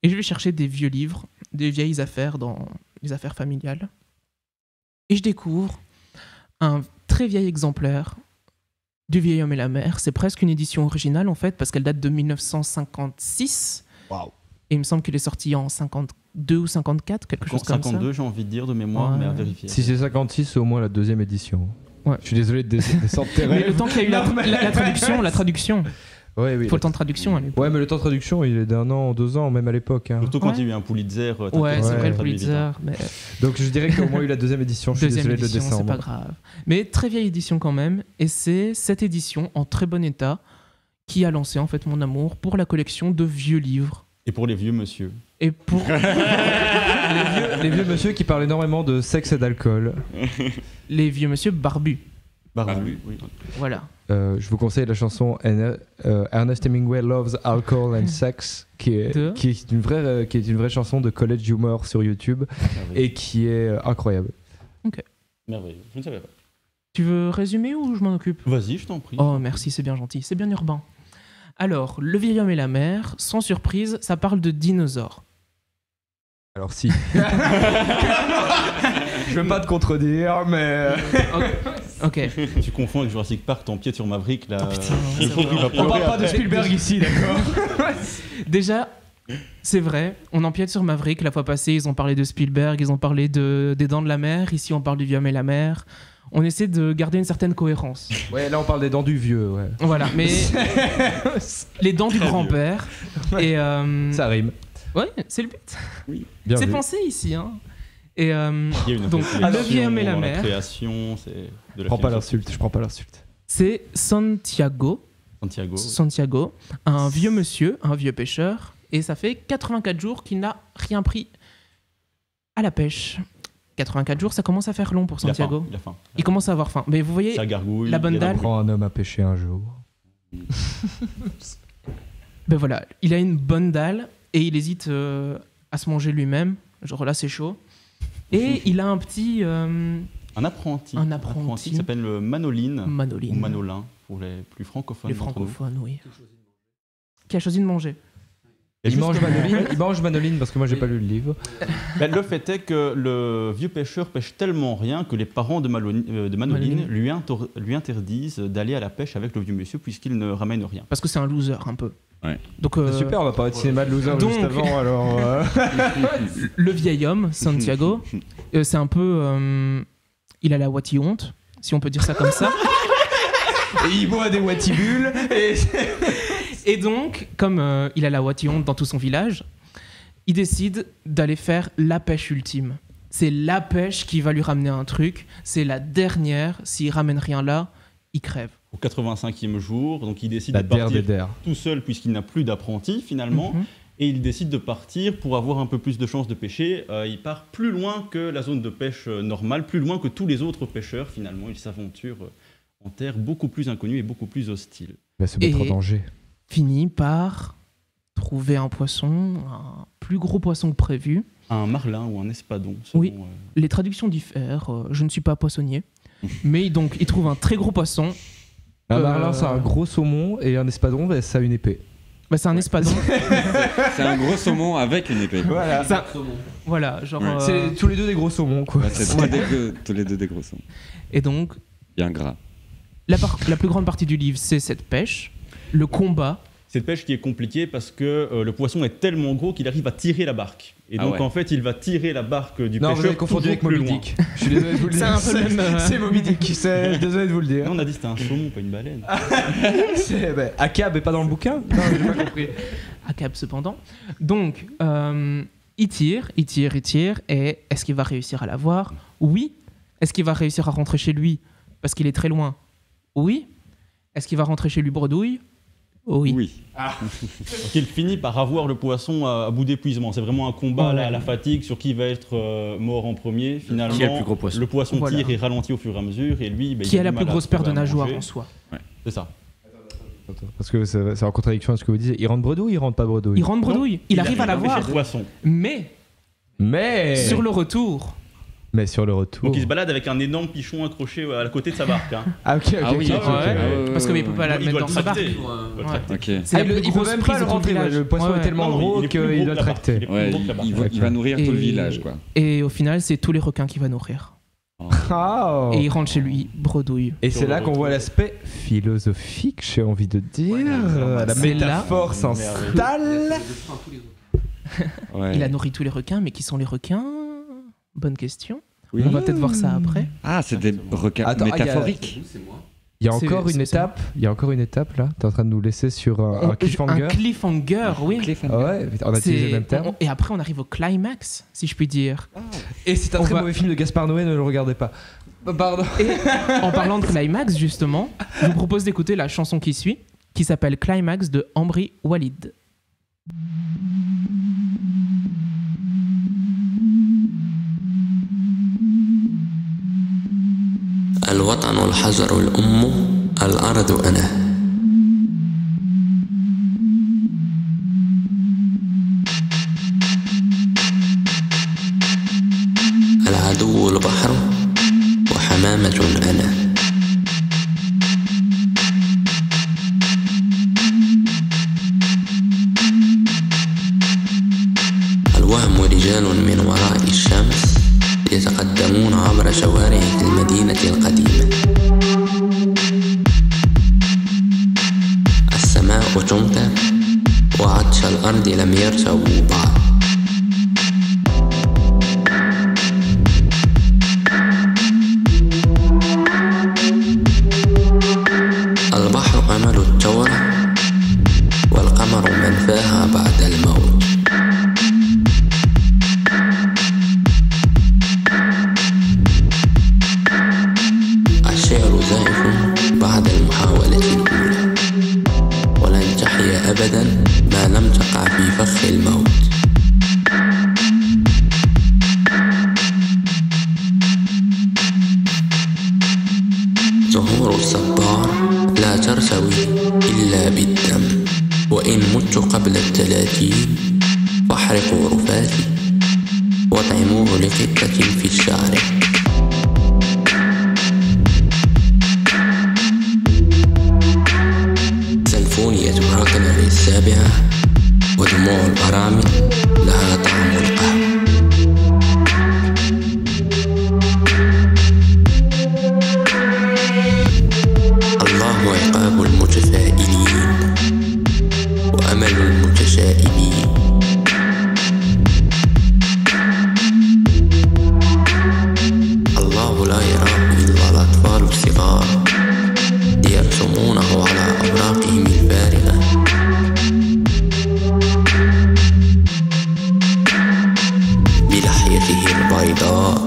[SPEAKER 2] Et je vais chercher des vieux livres, des vieilles affaires dans les affaires familiales. Et je découvre un très vieil exemplaire du vieil homme et la mer. C'est presque une édition originale, en fait, parce qu'elle date de 1956.
[SPEAKER 4] Waouh.
[SPEAKER 2] Et il me semble qu'il est sorti en 52 ou 54, quelque chose comme ça.
[SPEAKER 3] 52, j'ai envie de dire de mémoire,
[SPEAKER 2] Ouais.
[SPEAKER 3] mais à vérifier.
[SPEAKER 4] Si c'est 56, c'est au moins la deuxième édition.
[SPEAKER 2] Ouais.
[SPEAKER 4] Je suis désolé de descendre tes
[SPEAKER 2] Mais
[SPEAKER 4] rêves.
[SPEAKER 2] le temps qu'il y a eu la traduction,
[SPEAKER 4] Ouais, oui.
[SPEAKER 2] il faut le temps de traduction à l'époque.
[SPEAKER 4] Ouais, mais le temps de traduction, il est d'1 an, 2 ans, même à l'époque. hein.
[SPEAKER 3] Surtout quand
[SPEAKER 2] Ouais.
[SPEAKER 3] il y a eu un Pulitzer.
[SPEAKER 2] Ouais, c'est
[SPEAKER 4] Ouais.
[SPEAKER 2] vrai le
[SPEAKER 3] traduit vite, hein.
[SPEAKER 2] Pulitzer, mais
[SPEAKER 4] Donc je dirais qu'il y a au moins eu la deuxième édition. Je suis
[SPEAKER 2] deuxième
[SPEAKER 4] désolé de le
[SPEAKER 2] édition, c'est
[SPEAKER 4] descendre.
[SPEAKER 2] pas grave. Mais très vieille édition quand même, et c'est cette édition en très bon état qui a lancé en fait mon amour pour la collection de vieux livres.
[SPEAKER 3] Et pour les vieux monsieur.
[SPEAKER 2] Et pour
[SPEAKER 4] Les vieux monsieur qui parlent énormément de sexe et d'alcool.
[SPEAKER 2] les vieux monsieur barbus.
[SPEAKER 3] Barbu, oui.
[SPEAKER 2] Voilà.
[SPEAKER 4] Je vous conseille la chanson Ernest Hemingway Loves Alcohol and Sex, qui est une vraie chanson de college humor sur YouTube et qui est incroyable.
[SPEAKER 3] Merveilleux, je ne savais pas.
[SPEAKER 2] Tu veux résumer ou je m'en occupe?
[SPEAKER 3] Vas-y, je t'en prie.
[SPEAKER 2] Oh, merci, c'est bien gentil. C'est bien urbain. Alors, Le vieil homme et la mer, sans surprise, ça parle de dinosaures.
[SPEAKER 4] Alors si. Je veux pas te contredire, mais...
[SPEAKER 2] Ok.
[SPEAKER 3] Tu confonds avec Jurassic Park, ton pied sur Maverick, là.
[SPEAKER 2] Oh, putain,
[SPEAKER 3] il
[SPEAKER 2] c'est
[SPEAKER 3] faut
[SPEAKER 2] vrai.
[SPEAKER 3] qu'il va
[SPEAKER 4] On
[SPEAKER 3] pleurer
[SPEAKER 4] parle pas de
[SPEAKER 3] après.
[SPEAKER 4] Spielberg ici, d'accord?
[SPEAKER 2] Déjà, c'est vrai, on empiète sur Maverick. La fois passée, ils ont parlé de Spielberg, ils ont parlé des Dents de la Mer. Ici, on parle du Vieux homme et la mer. On essaie de garder une certaine cohérence.
[SPEAKER 4] Ouais, là on parle des dents du vieux, ouais.
[SPEAKER 2] Voilà, mais les dents du
[SPEAKER 3] Très
[SPEAKER 2] grand-père. Et
[SPEAKER 4] Ça rime.
[SPEAKER 2] ouais, c'est le but.
[SPEAKER 4] Bien
[SPEAKER 2] C'est
[SPEAKER 4] vu.
[SPEAKER 2] pensé ici, hein. Et
[SPEAKER 3] Il y a une
[SPEAKER 2] donc,
[SPEAKER 3] réflexion
[SPEAKER 2] Le Vieux homme et la
[SPEAKER 3] dans
[SPEAKER 2] mer,
[SPEAKER 3] création, c'est de
[SPEAKER 4] Je
[SPEAKER 3] la
[SPEAKER 4] prends pas
[SPEAKER 3] philosophie.
[SPEAKER 4] l'insulte, je prends pas l'insulte.
[SPEAKER 2] c'est Santiago.
[SPEAKER 3] Santiago.
[SPEAKER 2] Santiago, un vieux monsieur, un vieux pêcheur, et ça fait 84 jours qu'il n'a rien pris à la pêche. 84 jours, ça commence à faire long pour Santiago.
[SPEAKER 3] Il a faim.
[SPEAKER 2] Il commence à avoir faim. Mais vous voyez,
[SPEAKER 3] Ça gargouille.
[SPEAKER 2] la bonne
[SPEAKER 3] il y a des
[SPEAKER 2] dalle.
[SPEAKER 3] bruits.
[SPEAKER 4] Prends un homme à pêcher un jour.
[SPEAKER 2] ben voilà, il a une bonne dalle et il hésite à se manger lui-même. Genre là, c'est chaud. Et il a un petit
[SPEAKER 3] Un apprenti.
[SPEAKER 2] Un apprenti.
[SPEAKER 3] qui s'appelle le Manoline. Ou
[SPEAKER 2] Manolin.
[SPEAKER 3] Manolin, pour les plus francophones.
[SPEAKER 2] Les
[SPEAKER 3] d'entre nous.
[SPEAKER 2] francophones, oui. Qui a choisi de manger.
[SPEAKER 3] Et
[SPEAKER 4] Il mange
[SPEAKER 3] justement-
[SPEAKER 4] Manoline, il mange Manoline parce que moi j'ai pas lu le livre.
[SPEAKER 3] Ben, le fait est que le vieux pêcheur pêche tellement rien que les parents de Manoline
[SPEAKER 2] Manoline.
[SPEAKER 3] lui interdisent d'aller à la pêche avec le vieux monsieur puisqu'il ne ramène rien.
[SPEAKER 2] Parce que c'est un loser, un peu.
[SPEAKER 5] Ouais.
[SPEAKER 2] Donc,
[SPEAKER 4] C'est super, on va parler de cinéma de loser
[SPEAKER 2] donc-
[SPEAKER 4] juste avant, alors...
[SPEAKER 2] le vieil homme, Santiago, c'est un peu... il a la Wati honte, si on peut dire ça comme ça.
[SPEAKER 4] Et il boit des watibules, et...
[SPEAKER 2] Et donc, comme il a la Wati honte dans tout son village, il décide d'aller faire la pêche ultime. C'est la pêche qui va lui ramener un truc. C'est la dernière. S'il ramène rien là, il crève.
[SPEAKER 3] Au 85e jour, donc il décide
[SPEAKER 4] La
[SPEAKER 3] de
[SPEAKER 4] der
[SPEAKER 3] partir
[SPEAKER 4] des der.
[SPEAKER 3] tout seul puisqu'il n'a plus d'apprenti finalement.
[SPEAKER 2] Mhm.
[SPEAKER 3] Et il décide de partir pour avoir un peu plus de chances de pêcher. Il part plus loin que la zone de pêche normale, plus loin que tous les autres pêcheurs finalement. Il s'aventure en terre beaucoup plus inconnue et beaucoup plus hostile.
[SPEAKER 4] Il va se mettre en
[SPEAKER 2] Et-
[SPEAKER 4] danger.
[SPEAKER 2] Finit par trouver un poisson, un plus gros poisson que prévu.
[SPEAKER 3] Un marlin ou un espadon. Selon,
[SPEAKER 2] Oui. Les traductions diffèrent. Je ne suis pas poissonnier. Mais donc, il trouve un très gros poisson.
[SPEAKER 4] Un marlin, c'est un gros saumon, et un espadon, bah, ça a une épée.
[SPEAKER 2] Bah, c'est un espadon.
[SPEAKER 5] C'est un gros saumon avec une épée.
[SPEAKER 4] Voilà.
[SPEAKER 2] Ça- Voilà, genre.
[SPEAKER 5] Ouais.
[SPEAKER 4] C'est tous les deux des gros saumons, quoi.
[SPEAKER 5] Ouais, c'est tous les deux des gros saumons.
[SPEAKER 2] Et donc,
[SPEAKER 5] Bien gras.
[SPEAKER 2] la plus grande partie du livre, c'est cette pêche, le combat.
[SPEAKER 3] Cette pêche qui est compliquée parce que le poisson est tellement gros qu'il arrive à tirer la barque. Et
[SPEAKER 5] Ah
[SPEAKER 3] donc
[SPEAKER 5] ouais.
[SPEAKER 3] en fait, il va tirer la barque du
[SPEAKER 4] Non,
[SPEAKER 3] pêcheur
[SPEAKER 4] vous avez confondu
[SPEAKER 3] toujours
[SPEAKER 4] avec
[SPEAKER 3] plus
[SPEAKER 4] Moby
[SPEAKER 3] loin.
[SPEAKER 4] Dick. Je suis désolé de vous le
[SPEAKER 2] C'est
[SPEAKER 4] dire.
[SPEAKER 2] un peu le même,
[SPEAKER 4] C'est Moby Dick, désolé de vous le dire.
[SPEAKER 3] Non, on a dit que c'était un saumon, pas une baleine.
[SPEAKER 4] C'est Akab est pas dans le bouquin. Non, j'ai pas compris.
[SPEAKER 2] À Cap cependant. Donc, il tire. Et est-ce qu'il va réussir à l'avoir? Oui. Est-ce qu'il va réussir à rentrer chez lui parce qu'il est très loin? Oui. Est-ce qu'il va rentrer chez lui bredouille? Oui.
[SPEAKER 3] Donc il finit par avoir le poisson à bout d'épuisement. C'est vraiment un combat là, à la fatigue sur qui va être mort en premier. Finalement,
[SPEAKER 7] Qui a le plus gros poisson.
[SPEAKER 3] le poisson
[SPEAKER 2] Voilà.
[SPEAKER 3] tire et ralentit au fur et à mesure. Et lui,
[SPEAKER 2] Qui
[SPEAKER 3] il
[SPEAKER 2] a la
[SPEAKER 3] du
[SPEAKER 2] plus
[SPEAKER 3] mal à
[SPEAKER 2] grosse paire de
[SPEAKER 3] trouver à
[SPEAKER 2] nageoires
[SPEAKER 3] manger.
[SPEAKER 2] en soi?
[SPEAKER 3] C'est ça.
[SPEAKER 4] Parce que c'est en contradiction avec ce que vous disiez. Il rentre bredouille ou il rentre pas bredouille?
[SPEAKER 2] Il rentre bredouille. Il arrive à
[SPEAKER 3] pêcher
[SPEAKER 2] l'avoir.
[SPEAKER 3] le poisson.
[SPEAKER 2] Mais
[SPEAKER 4] Mais
[SPEAKER 2] sur le retour,
[SPEAKER 4] Mais sur le retour.
[SPEAKER 3] Donc il se balade avec un énorme pichon accroché à la côté de sa barque. Hein.
[SPEAKER 4] Ah, ok, ok.
[SPEAKER 5] Ah oui,
[SPEAKER 4] ok,
[SPEAKER 5] ok,
[SPEAKER 4] ok.
[SPEAKER 2] ouais.
[SPEAKER 5] ouais,
[SPEAKER 2] parce qu'il peut pas la
[SPEAKER 3] Il
[SPEAKER 2] mettre
[SPEAKER 3] doit
[SPEAKER 2] dans
[SPEAKER 3] le
[SPEAKER 2] sa barque.
[SPEAKER 3] tracter.
[SPEAKER 2] Ouais.
[SPEAKER 5] Ok.
[SPEAKER 2] C'est
[SPEAKER 4] Ah,
[SPEAKER 2] la plus
[SPEAKER 4] il peut
[SPEAKER 2] grosse
[SPEAKER 4] même
[SPEAKER 2] prise
[SPEAKER 4] pas
[SPEAKER 2] de
[SPEAKER 4] le
[SPEAKER 2] tout
[SPEAKER 4] rentrer.
[SPEAKER 2] village.
[SPEAKER 4] Le poisson
[SPEAKER 2] Ouais.
[SPEAKER 4] est tellement
[SPEAKER 3] Non,
[SPEAKER 4] gros
[SPEAKER 3] il est plus
[SPEAKER 4] qu'il
[SPEAKER 3] gros
[SPEAKER 4] doit
[SPEAKER 3] que la barque.
[SPEAKER 4] tracter.
[SPEAKER 3] Il est plus
[SPEAKER 5] Ouais,
[SPEAKER 3] gros que la barque.
[SPEAKER 5] il va nourrir tout le
[SPEAKER 2] Et-
[SPEAKER 5] village, quoi.
[SPEAKER 2] Et au final, c'est tous les requins qu'il va nourrir.
[SPEAKER 4] Ah.
[SPEAKER 2] Et il rentre chez lui bredouille.
[SPEAKER 4] Et
[SPEAKER 3] Sur
[SPEAKER 4] c'est
[SPEAKER 3] le
[SPEAKER 4] là qu'on
[SPEAKER 3] retour.
[SPEAKER 4] voit l'aspect philosophique, j'ai envie de dire. La
[SPEAKER 2] C'est là-
[SPEAKER 4] métaphore s'installe.
[SPEAKER 5] Ouais.
[SPEAKER 2] Il a nourri tous les requins, mais qui sont les requins? Bonne question.
[SPEAKER 5] Oui.
[SPEAKER 2] On va peut-être voir ça après.
[SPEAKER 5] Ah, c'est des requins
[SPEAKER 4] Attends,
[SPEAKER 5] métaphoriques.
[SPEAKER 4] Il y a
[SPEAKER 2] C'est-
[SPEAKER 4] encore une
[SPEAKER 2] c'est-
[SPEAKER 4] étape. Il y a encore une étape là. T'es en train de nous laisser sur un cliffhanger.
[SPEAKER 2] Un cliffhanger, oui.
[SPEAKER 4] Ah ouais, on a utilisé
[SPEAKER 2] C'est-
[SPEAKER 4] le même terme.
[SPEAKER 2] Et après, on arrive au climax, si je puis dire.
[SPEAKER 4] Et c'est un
[SPEAKER 2] on
[SPEAKER 4] très
[SPEAKER 2] va-
[SPEAKER 4] mauvais film de Gaspard Noé, ne le regardez pas. Pardon.
[SPEAKER 2] Et en parlant de climax, justement, je vous propose d'écouter la chanson qui suit, qui s'appelle Climax de Ambri Walid.
[SPEAKER 8] À الوطن الحجر الأم الأرض أنا العدو البحر وحمامة أنا الوهم رجال من وراء الشمس يتقدمون عبر شوارع المدينة القديمة السماء تمطر وعطش الأرض لم يرتووا بعد البحر أمل الثورة والقمر منفاها بعد الموت الشعر زائف بعد المحاولة الأولى ولن تحيا أبدا ما لم تقع في فخ الموت ظهور الصبار لا ترتوي إلا بالدم وإن مت قبل 30 فاحرقوا رفاتي واطعموه لقطة في الشارع سيمفونية راغنر السابعة ودموع الأرامل لها طعم القهوة الله عقاب المتفائلين وأمل المتشائمين الله لا يراه إلا الأطفال الصغار يرسمونه على أوراقهم الفارغة بلحيته البيضاء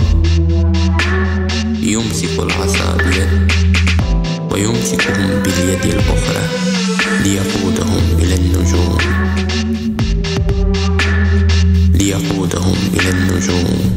[SPEAKER 8] يمسك العصا بيد ويمسكهم باليد الأخرى ليقودهم إلى النجوم ليقودهم إلى النجوم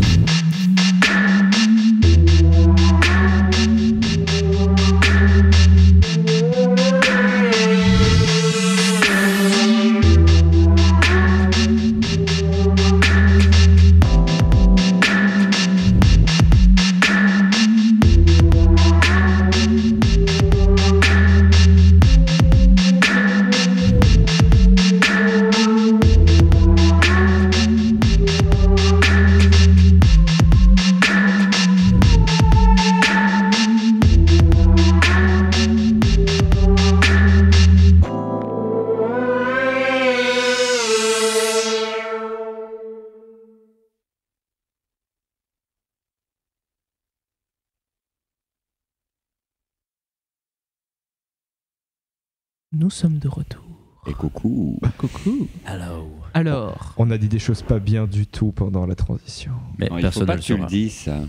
[SPEAKER 2] Nous sommes de retour.
[SPEAKER 5] Et coucou.
[SPEAKER 2] Coucou.
[SPEAKER 7] Hello.
[SPEAKER 2] Alors,
[SPEAKER 4] On a dit des choses pas bien du tout pendant la transition.
[SPEAKER 7] Mais
[SPEAKER 5] Non, il faut
[SPEAKER 7] personne
[SPEAKER 5] pas
[SPEAKER 7] ne le
[SPEAKER 5] que tu le
[SPEAKER 7] saura.
[SPEAKER 5] dises, ça.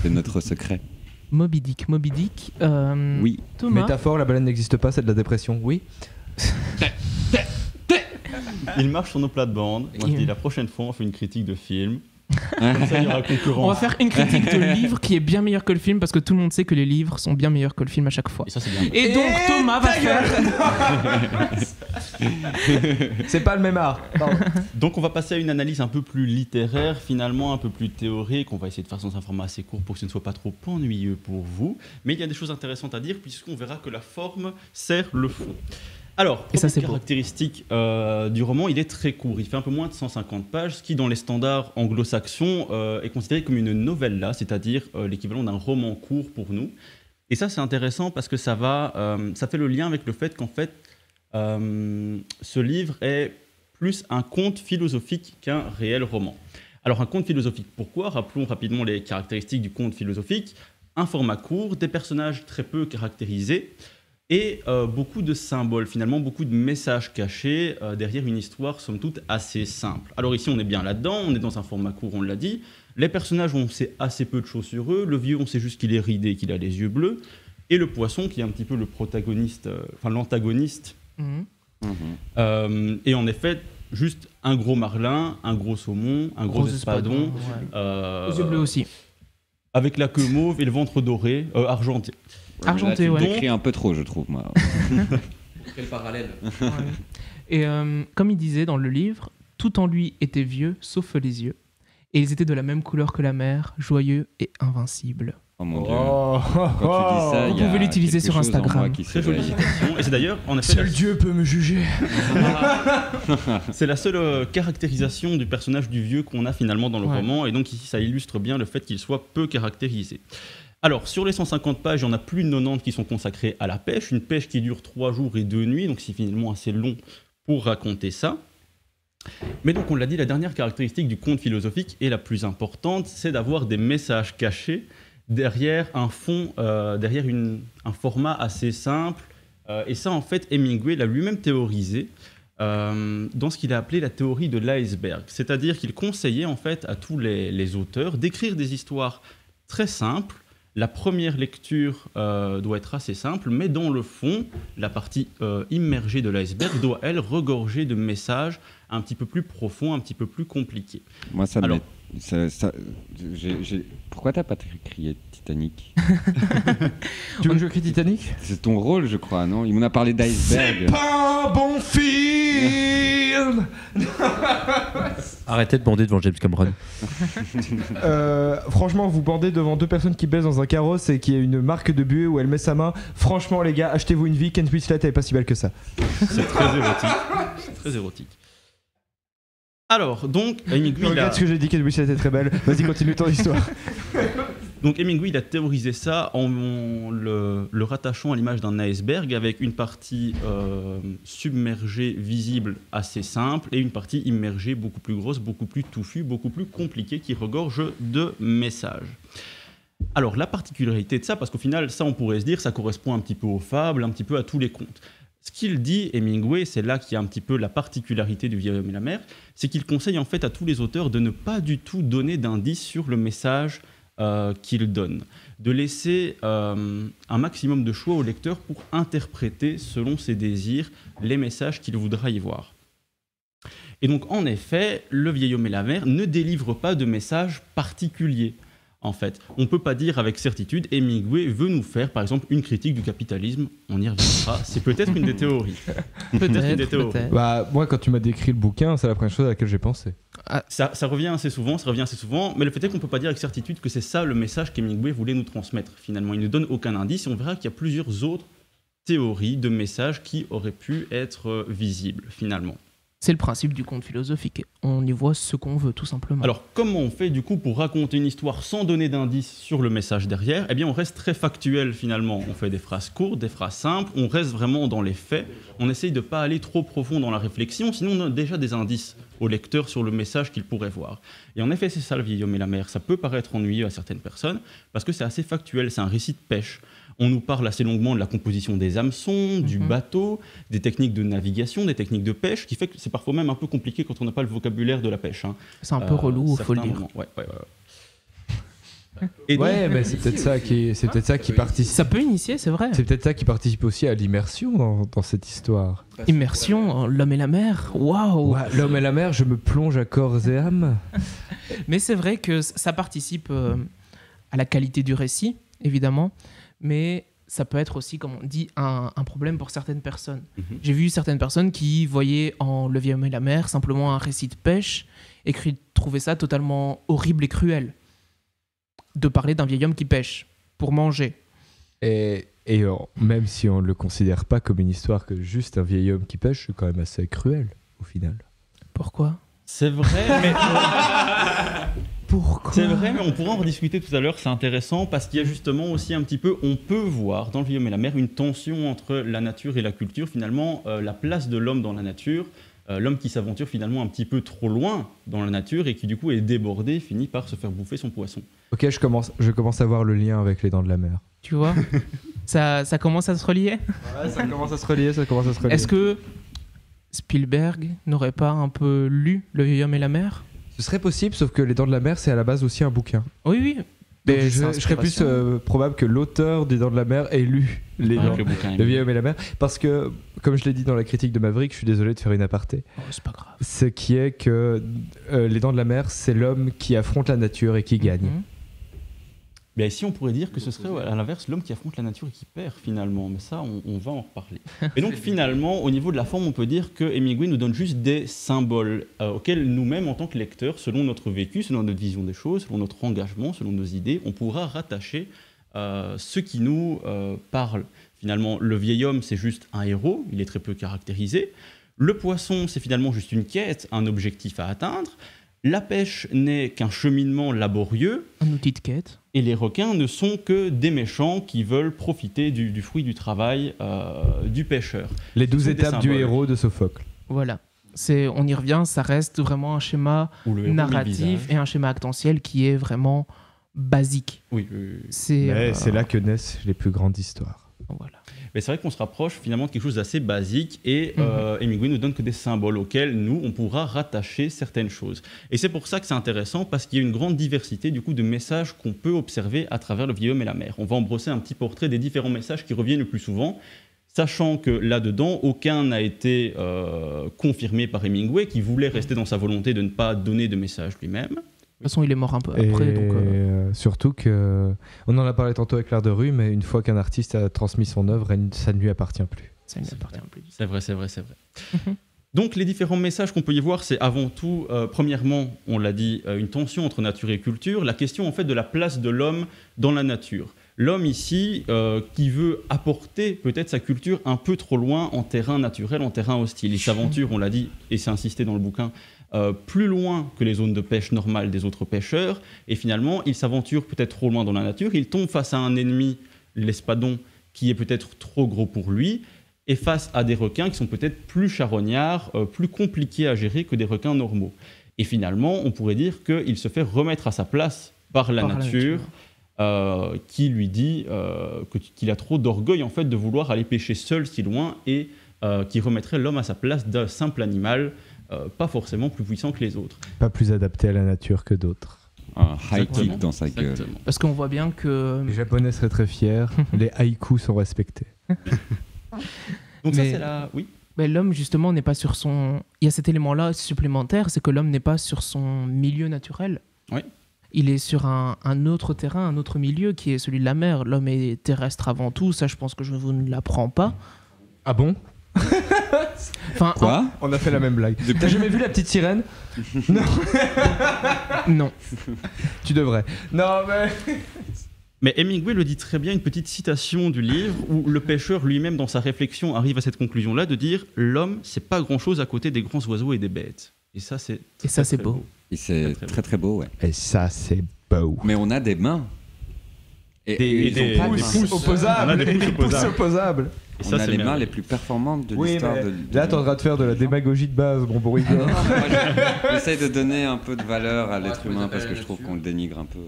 [SPEAKER 5] C'est notre secret.
[SPEAKER 2] Moby Dick.
[SPEAKER 5] Oui.
[SPEAKER 2] Thomas.
[SPEAKER 4] Métaphore, la baleine n'existe pas, c'est de la dépression, oui.
[SPEAKER 3] Il marche sur nos plates-bandes. Moi, je dis la prochaine fois, on fait une critique de film. Comme ça, il y aura concurrence.
[SPEAKER 2] On va faire une critique de livre qui est bien meilleure que le film parce que tout le monde sait que les livres sont bien meilleurs que le film à chaque fois.
[SPEAKER 3] Et ça, c'est bien.
[SPEAKER 2] Et donc Thomas va faire.
[SPEAKER 4] C'est pas le même art. Pardon.
[SPEAKER 3] Donc, on va passer à une analyse un peu plus littéraire, finalement, un peu plus théorique. On va essayer de faire sans un format assez court pour que ce ne soit pas trop ennuyeux pour vous. Mais il y a des choses intéressantes à dire puisqu'on verra que la forme sert le fond. Alors,
[SPEAKER 2] Et ça,
[SPEAKER 3] première
[SPEAKER 2] c'est beau.
[SPEAKER 3] caractéristique du roman, il est très court. Il fait un peu moins de 150 pages, ce qui, dans les standards anglo-saxons, est considéré comme une novella, c'est-à-dire l'équivalent d'un roman court pour nous. Et ça, c'est intéressant parce que ça fait le lien avec le fait qu'en fait, ce livre est plus un conte philosophique qu'un réel roman. Alors, un conte philosophique, pourquoi ? Rappelons rapidement les caractéristiques du conte philosophique. Un format court, des personnages très peu caractérisés, et beaucoup de symboles, finalement, beaucoup de messages cachés derrière une histoire, somme toute, assez simple. Alors ici, on est bien là-dedans, on est dans un format court, on l'a dit. Les personnages, on sait assez peu de choses sur eux. Le vieux, on sait juste qu'il est ridé, qu'il a les yeux bleus. Et le poisson, qui est un petit peu le protagoniste, enfin l'antagoniste. Et en effet, juste un gros marlin, un gros saumon, un gros espadon.
[SPEAKER 2] Aux yeux bleus aussi.
[SPEAKER 3] avec la queue mauve et le ventre doré, argenté.
[SPEAKER 2] Argenté,
[SPEAKER 5] là, tu
[SPEAKER 2] ouais.
[SPEAKER 5] décris un peu trop, je trouve, moi.
[SPEAKER 6] Quel parallèle.
[SPEAKER 2] Ouais. Et comme il disait dans le livre, tout en lui était vieux, sauf les yeux. Et ils étaient de la même couleur que la mer, joyeux et invincibles.
[SPEAKER 5] Oh mon Dieu.
[SPEAKER 4] Oh,
[SPEAKER 5] Quand tu dis ça,
[SPEAKER 2] Vous
[SPEAKER 5] il y a
[SPEAKER 2] pouvez l'utiliser
[SPEAKER 5] quelque
[SPEAKER 2] sur
[SPEAKER 5] chose en moi
[SPEAKER 2] Instagram.
[SPEAKER 5] qui
[SPEAKER 3] Très jolie
[SPEAKER 5] s'éveille.
[SPEAKER 3] citation. Et c'est d'ailleurs, en effet,
[SPEAKER 4] Seul Dieu peut me juger.
[SPEAKER 3] c'est la seule caractérisation du personnage du vieux qu'on a finalement dans le
[SPEAKER 2] Ouais.
[SPEAKER 3] roman. Et donc ici, ça illustre bien le fait qu'il soit peu caractérisé. Alors, sur les 150 pages, il y en a plus de 90 qui sont consacrées à la pêche. Une pêche qui dure 3 jours et 2 nuits, donc c'est finalement assez long pour raconter ça. Mais donc, on l'a dit, la dernière caractéristique du conte philosophique et la plus importante, c'est d'avoir des messages cachés derrière un fond, derrière un format assez simple. Et ça, en fait, Hemingway l'a lui-même théorisé dans ce qu'il a appelé la théorie de l'iceberg. C'est-à-dire qu'il conseillait, en fait, à tous les auteurs d'écrire des histoires très simples. La première lecture doit être assez simple, mais dans le fond, la partie immergée de l'iceberg doit, elle, regorger de messages un petit peu plus profonds, un petit peu plus compliqués.
[SPEAKER 5] Moi, ça
[SPEAKER 3] Alors-
[SPEAKER 5] me. Pourquoi t'as pas crié Titanic?
[SPEAKER 4] Tu veux que je crie Titanic?
[SPEAKER 5] C'est ton rôle, je crois, non? Il m'en a parlé d'iceberg.
[SPEAKER 4] Pas un bon film.
[SPEAKER 7] Arrêtez de bander devant James Cameron.
[SPEAKER 4] Franchement, vous bandez devant deux personnes qui baissent dans un carrosse et qui a une marque de buée où elle met sa main. Franchement, les gars, achetez-vous une vie. Kate Winslet, elle est pas si belle que ça.
[SPEAKER 3] C'est très érotique. C'est très érotique. Alors, donc,
[SPEAKER 4] Je
[SPEAKER 3] Hemingway,
[SPEAKER 4] regrette ce que j'ai dit, Kate Winslet est très belle. Vas-y, continue ton histoire.
[SPEAKER 3] Hemingway il a théorisé ça en le rattachant à l'image d'un iceberg avec une partie submergée, visible, assez simple, et une partie immergée, beaucoup plus grosse, beaucoup plus touffue, beaucoup plus compliquée, qui regorge de messages. Alors, la particularité de ça, parce qu'au final, ça, on pourrait se dire, ça correspond un petit peu aux fables, un petit peu à tous les contes. Ce qu'il dit, Hemingway, c'est là qu'il y a un petit peu la particularité du Vieil homme et la mer, c'est qu'il conseille en fait à tous les auteurs de ne pas du tout donner d'indices sur le message qu'il donne, de laisser un maximum de choix au lecteur pour interpréter selon ses désirs les messages qu'il voudra y voir. Et donc, en effet, le Vieil homme et la mer ne délivre pas de messages particuliers. En fait, on ne peut pas dire avec certitude Hemingway veut nous faire, par exemple, une critique du capitalisme. On y reviendra. C'est peut-être une des théories.
[SPEAKER 2] Peut-être.
[SPEAKER 4] Bah, moi, quand tu m'as décrit le bouquin, c'est la première chose à laquelle j'ai pensé.
[SPEAKER 3] Ça revient assez souvent, mais le fait est qu'on ne peut pas dire avec certitude que c'est ça le message qu'Hemingway voulait nous transmettre. Finalement, il ne donne aucun indice et on verra qu'il y a plusieurs autres théories de messages qui auraient pu être visibles, finalement.
[SPEAKER 2] C'est le principe du conte philosophique. On y voit ce qu'on veut, tout simplement.
[SPEAKER 3] Alors, comment on fait du coup pour raconter une histoire sans donner d'indices sur le message derrière? Eh bien, on reste très factuel finalement. On fait des phrases courtes, des phrases simples, on reste vraiment dans les faits. On essaye de ne pas aller trop profond dans la réflexion, sinon on a déjà des indices au lecteur sur le message qu'il pourrait voir. Et en effet, c'est ça le Vieil homme et la mer. Ça peut paraître ennuyeux à certaines personnes parce que c'est assez factuel, c'est un récit de pêche. On nous parle assez longuement de la composition des hameçons, du bateau, des techniques de navigation, des techniques de pêche, qui fait que c'est parfois même un peu compliqué quand on n'a pas le vocabulaire de la pêche. Hein.
[SPEAKER 2] C'est un peu relou, il faut le
[SPEAKER 3] certains
[SPEAKER 2] dire.
[SPEAKER 3] moments. Ouais. Et donc,
[SPEAKER 4] Ouais, mais c'est peut-être ça qui participe.
[SPEAKER 2] Ça peut initier, c'est vrai.
[SPEAKER 4] C'est peut-être ça qui participe aussi à l'immersion dans cette histoire.
[SPEAKER 2] Immersion, l'homme et la mer, waouh.
[SPEAKER 4] Ouais, l'homme et la mer, je me plonge à corps et âme.
[SPEAKER 2] Mais c'est vrai que ça participe à la qualité du récit, évidemment, mais ça peut être aussi, comme on dit, un problème pour certaines personnes. J'ai vu certaines personnes qui voyaient en Le Vieil homme et la mer simplement un récit de pêche et qui trouvaient ça totalement horrible et cruel de parler d'un vieil homme qui pêche pour manger.
[SPEAKER 4] Et même si on ne le considère pas comme une histoire que juste un vieil homme qui pêche, c'est quand même assez cruel, au final.
[SPEAKER 2] Pourquoi ?
[SPEAKER 3] c'est vrai, mais...
[SPEAKER 2] Pourquoi ?
[SPEAKER 3] C'est vrai, mais on pourra en rediscuter tout à l'heure, c'est intéressant, parce qu'il y a justement aussi un petit peu, on peut voir dans Le Vieil homme et la mer une tension entre la nature et la culture, finalement, la place de l'homme dans la nature, l'homme qui s'aventure finalement un petit peu trop loin dans la nature et qui du coup est débordé, finit par se faire bouffer son poisson.
[SPEAKER 4] Ok, je commence à voir le lien avec les dents de la mer.
[SPEAKER 2] Tu vois ? ça commence à se relier ?
[SPEAKER 4] Ouais, ça commence à se relier,
[SPEAKER 2] Est-ce que Spielberg n'aurait pas un peu lu Le Vieil homme et la mer ?
[SPEAKER 4] Ce serait possible, sauf que les dents de la mer, c'est à la base aussi un bouquin.
[SPEAKER 2] Oui, oui.
[SPEAKER 4] Donc
[SPEAKER 2] Mais
[SPEAKER 4] je
[SPEAKER 2] c'est
[SPEAKER 4] serais plus
[SPEAKER 2] inspiration.
[SPEAKER 4] probable que l'auteur des dents de la mer ait lu les dents.
[SPEAKER 3] Le bouquin.
[SPEAKER 4] Le Vieil homme et la mer, parce que, comme je l'ai dit dans la critique de Maverick, je suis désolé de faire une aparté,
[SPEAKER 2] Oh, c'est pas grave.
[SPEAKER 4] ce qui est que les dents de la mer, c'est l'homme qui affronte la nature et qui gagne.
[SPEAKER 2] Mhm.
[SPEAKER 3] Bien, ici, on pourrait dire que ce serait à l'inverse l'homme qui affronte la nature et qui perd finalement, mais ça, on va en reparler. Et donc finalement, au niveau de la forme, on peut dire que Hemingway nous donne juste des symboles auxquels nous-mêmes, en tant que lecteurs, selon notre vécu, selon notre vision des choses, selon notre engagement, selon nos idées, on pourra rattacher ce qui nous parle. Finalement, le vieil homme, c'est juste un héros, il est très peu caractérisé. Le poisson, c'est finalement juste une quête, un objectif à atteindre. La pêche n'est qu'un cheminement laborieux.
[SPEAKER 2] Un outil de quête.
[SPEAKER 3] Et les requins ne sont que des méchants qui veulent profiter du fruit du travail du pêcheur.
[SPEAKER 4] Les 12 étapes du héros de Sophocle.
[SPEAKER 2] Voilà. On y revient, ça reste vraiment un schéma narratif et un schéma actantiel qui est vraiment basique.
[SPEAKER 3] Oui.
[SPEAKER 4] Mais c'est là que naissent les plus grandes histoires.
[SPEAKER 2] Voilà.
[SPEAKER 3] Mais c'est vrai qu'on se rapproche finalement de quelque chose d'assez basique et Hemingway nous donne que des symboles auxquels nous, on pourra rattacher certaines choses. Et c'est pour ça que c'est intéressant parce qu'il y a une grande diversité du coup de messages qu'on peut observer à travers le vieil homme et la mer. On va en brosser un petit portrait des différents messages qui reviennent le plus souvent, sachant que là-dedans, aucun n'a été confirmé par Hemingway qui voulait rester dans sa volonté de ne pas donner de message lui-même.
[SPEAKER 2] De toute façon, il est mort un peu après.
[SPEAKER 4] Surtout que, on en a parlé tantôt avec l'art de rue, mais une fois qu'un artiste a transmis son œuvre, ça ne lui appartient plus.
[SPEAKER 2] Ça ne lui appartient plus.
[SPEAKER 3] C'est vrai. Donc les différents messages qu'on peut y voir, c'est avant tout, premièrement, on l'a dit, une tension entre nature et culture, la question en fait de la place de l'homme dans la nature. L'homme ici, qui veut apporter peut-être sa culture un peu trop loin en terrain naturel, en terrain hostile. Il s'aventure, on l'a dit, et c'est insisté dans le bouquin, plus loin que les zones de pêche normales des autres pêcheurs, et finalement, il s'aventure peut-être trop loin dans la nature, il tombe face à un ennemi, l'espadon, qui est peut-être trop gros pour lui, et face à des requins qui sont peut-être plus charognards, plus compliqués à gérer que des requins normaux. Et finalement, on pourrait dire qu'il se fait remettre à sa place par la nature. Qui lui dit qu'il a trop d'orgueil en fait de vouloir aller pêcher seul si loin et qui remettrait l'homme à sa place d'un simple animal, pas forcément plus puissant que les autres.
[SPEAKER 4] Pas plus adapté à la nature que d'autres.
[SPEAKER 5] Un high kick dans sa gueule.
[SPEAKER 2] Parce qu'on voit bien que...
[SPEAKER 4] Les Japonais seraient très fiers, les haïkus sont respectés.
[SPEAKER 3] Donc ça c'est là... Oui.
[SPEAKER 2] Mais l'homme justement n'est pas sur son... Il y a cet élément-là supplémentaire, c'est que l'homme n'est pas sur son milieu naturel.
[SPEAKER 3] Oui.
[SPEAKER 2] Il est sur un autre terrain, un autre milieu qui est celui de la mer. L'homme est terrestre avant tout, ça je pense que je vous ne l'apprends pas.
[SPEAKER 4] Ah bon?
[SPEAKER 5] Quoi?
[SPEAKER 4] On a fait la même blague. T'as jamais vu La Petite Sirène? Non.
[SPEAKER 2] Non.
[SPEAKER 4] Tu devrais. Non mais...
[SPEAKER 3] Mais Hemingway le dit très bien, une petite citation du livre où le pêcheur lui-même dans sa réflexion arrive à cette conclusion-là de dire « L'homme, c'est pas grand-chose à côté des grands oiseaux et des bêtes ». Et ça c'est très
[SPEAKER 2] beau.
[SPEAKER 5] Et c'est très beau, ouais.
[SPEAKER 4] Et ça c'est beau.
[SPEAKER 5] Mais on a des mains.
[SPEAKER 4] Et des pouces opposables.
[SPEAKER 5] Et ça, on a les mains les plus performantes de l'histoire de...
[SPEAKER 4] Là, t'es en train de faire de la démagogie de base, mon bourricot.
[SPEAKER 5] J'essaye de donner un peu de valeur à l'être humain parce que je trouve qu'on le dénigre un peu.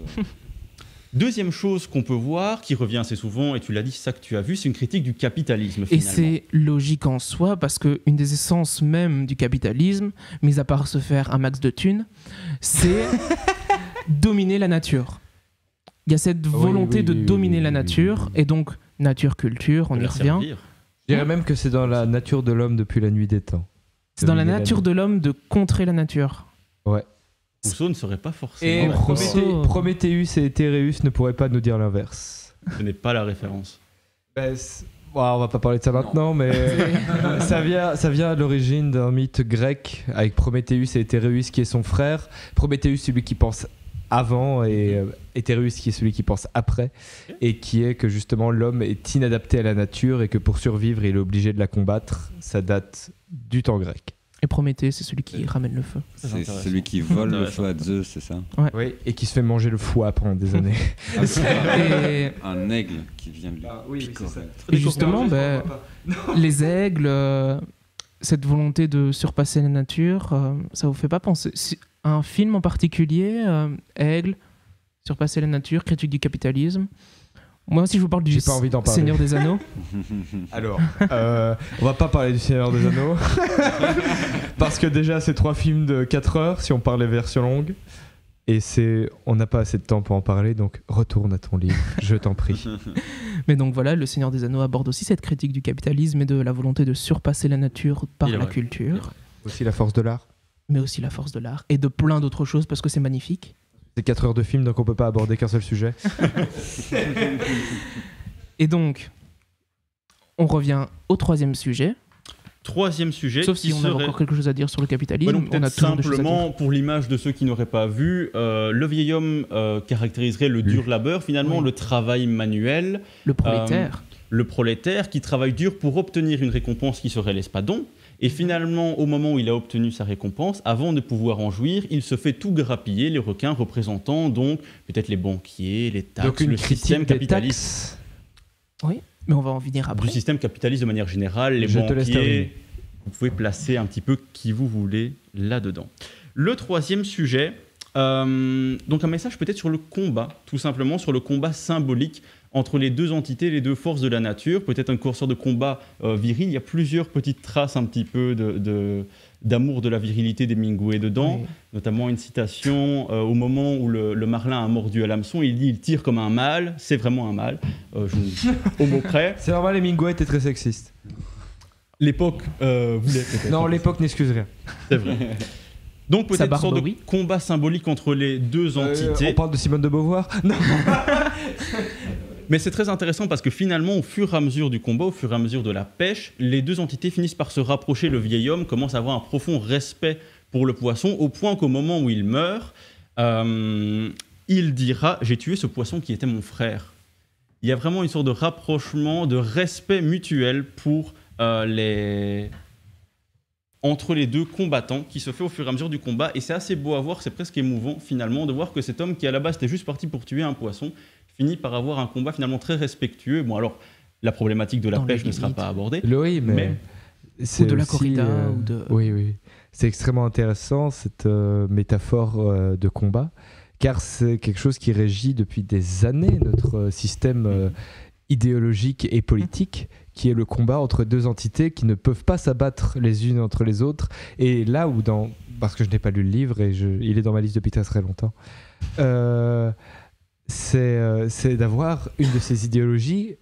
[SPEAKER 3] Deuxième chose qu'on peut voir, qui revient assez souvent, et tu l'as dit, ça que tu as vu, c'est une critique du capitalisme, finalement.
[SPEAKER 2] Et c'est logique en soi, parce qu'une des essences même du capitalisme, mis à part se faire un max de thunes, c'est dominer la nature. Il y a cette volonté de dominer la nature, et donc nature-culture, on y revient.
[SPEAKER 4] Je dirais même que c'est dans la nature de l'homme depuis la nuit des temps.
[SPEAKER 2] C'est dans la nature de l'homme de contrer la nature.
[SPEAKER 4] Ouais.
[SPEAKER 3] Rousseau ne serait pas forcément...
[SPEAKER 4] Et Prométhéeus et Téréus ne pourraient pas nous dire l'inverse.
[SPEAKER 3] Ce n'est pas la référence.
[SPEAKER 4] On va pas parler de ça maintenant, mais ça vient à l'origine d'un mythe grec avec Prométhéeus et Téréus qui est son frère. Prométhéeus, celui qui pense avant, et Téréus qui est celui qui pense après, et qui est que justement l'homme est inadapté à la nature et que pour survivre il est obligé de la combattre. Ça date du temps grec.
[SPEAKER 2] Et Prométhée, c'est celui qui ramène le feu.
[SPEAKER 5] C'est celui qui vole le feu à Zeus, c'est ça?
[SPEAKER 2] Ouais.
[SPEAKER 4] Oui, et qui se fait manger le foie pendant des années.
[SPEAKER 2] Et...
[SPEAKER 5] Un aigle qui vient de lui picorer.
[SPEAKER 2] Et justement, les aigles, cette volonté de surpasser la nature, ça vous fait pas penser... Un film en particulier, Aigle, Surpasser la nature, critique du capitalisme. Moi, si je vous parle du Seigneur des Anneaux.
[SPEAKER 4] Alors, on va pas parler du Seigneur des Anneaux. Parce que déjà, c'est 3 films de 4 heures, si on parle les versions longues. Et on n'a pas assez de temps pour en parler, donc retourne à ton livre, je t'en prie.
[SPEAKER 2] Mais donc voilà, le Seigneur des Anneaux aborde aussi cette critique du capitalisme et de la volonté de surpasser la nature par la culture.
[SPEAKER 4] Aussi la force de l'art.
[SPEAKER 2] Mais aussi la force de l'art et de plein d'autres choses parce que c'est magnifique.
[SPEAKER 4] C'est 4 heures de film, donc on peut pas aborder qu'un seul sujet.
[SPEAKER 2] Et donc, on revient au troisième sujet.
[SPEAKER 3] Troisième sujet.
[SPEAKER 2] Sauf si
[SPEAKER 3] qui
[SPEAKER 2] on a
[SPEAKER 3] serait-
[SPEAKER 2] encore quelque chose à dire sur le capitalisme.
[SPEAKER 3] Ouais, donc
[SPEAKER 2] on
[SPEAKER 3] peut-être
[SPEAKER 2] a toujours des choses à dire.
[SPEAKER 3] simplement, pour l'image de ceux qui n'auraient pas vu, le vieil homme caractériserait le dur labeur, finalement,
[SPEAKER 2] Oui.
[SPEAKER 3] le travail manuel,
[SPEAKER 2] Le prolétaire.
[SPEAKER 3] le prolétaire qui travaille dur pour obtenir une récompense qui serait l'espadon. Et finalement, au moment où il a obtenu sa récompense, avant de pouvoir en jouir, il se fait tout grappiller, les requins représentant donc peut-être les banquiers, les taxes,
[SPEAKER 4] Donc une
[SPEAKER 3] le système
[SPEAKER 4] critique des
[SPEAKER 3] capitaliste.
[SPEAKER 4] taxes.
[SPEAKER 2] Mais on va en venir après.
[SPEAKER 3] Du système capitaliste de manière générale, les
[SPEAKER 4] Je te laisse terminer.
[SPEAKER 3] banquiers, vous pouvez placer un petit peu qui vous voulez là-dedans. Le troisième sujet, donc un message peut-être sur le combat, tout simplement sur le combat symbolique entre les deux entités, les deux forces de la nature, peut-être un sorte de combat viril. Il y a plusieurs petites traces un petit peu d'amour de la virilité d'Hemingway dedans,
[SPEAKER 2] Oui.
[SPEAKER 3] notamment une citation au moment où le marlin a mordu à l'hameçon, il dit « il tire comme un mâle », c'est vraiment un mâle, au mot près.
[SPEAKER 4] C'est normal, Hemingway était très sexiste.
[SPEAKER 3] L'époque voulait peut-être.
[SPEAKER 4] Non, l'époque n'excuse rien.
[SPEAKER 3] C'est vrai. Donc
[SPEAKER 2] Sa
[SPEAKER 3] peut-être une
[SPEAKER 2] barbe,
[SPEAKER 3] sorte de
[SPEAKER 2] oui.
[SPEAKER 3] combat symbolique entre les deux entités.
[SPEAKER 4] On parle de Simone de Beauvoir. Non.
[SPEAKER 3] Mais c'est très intéressant parce que finalement, au fur et à mesure du combat, au fur et à mesure de la pêche, les deux entités finissent par se rapprocher. Le vieil homme commence à avoir un profond respect pour le poisson, au point qu'au moment où il meurt, il dira « j'ai tué ce poisson qui était mon frère ». Il y a vraiment une sorte de rapprochement, de respect mutuel pour entre les deux combattants qui se fait au fur et à mesure du combat. Et c'est assez beau à voir, c'est presque émouvant finalement de voir que cet homme qui à la base était juste parti pour tuer un poisson finit par avoir un combat finalement très respectueux. Bon alors, la problématique de la
[SPEAKER 2] Dans les
[SPEAKER 3] pêche ne sera
[SPEAKER 2] limites.
[SPEAKER 3] pas abordée.
[SPEAKER 4] Oui, mais c'est
[SPEAKER 2] Ou de la
[SPEAKER 4] aussi,
[SPEAKER 2] corrida, ou de-
[SPEAKER 4] Oui, oui. C'est extrêmement intéressant cette métaphore de combat, car c'est quelque chose qui régit depuis des années notre système idéologique et politique, qui est le combat entre deux entités qui ne peuvent pas s'abattre les unes entre les autres. Et là où, parce que je n'ai pas lu le livre et il est dans ma liste depuis très très longtemps, c'est d'avoir une de ces idéologies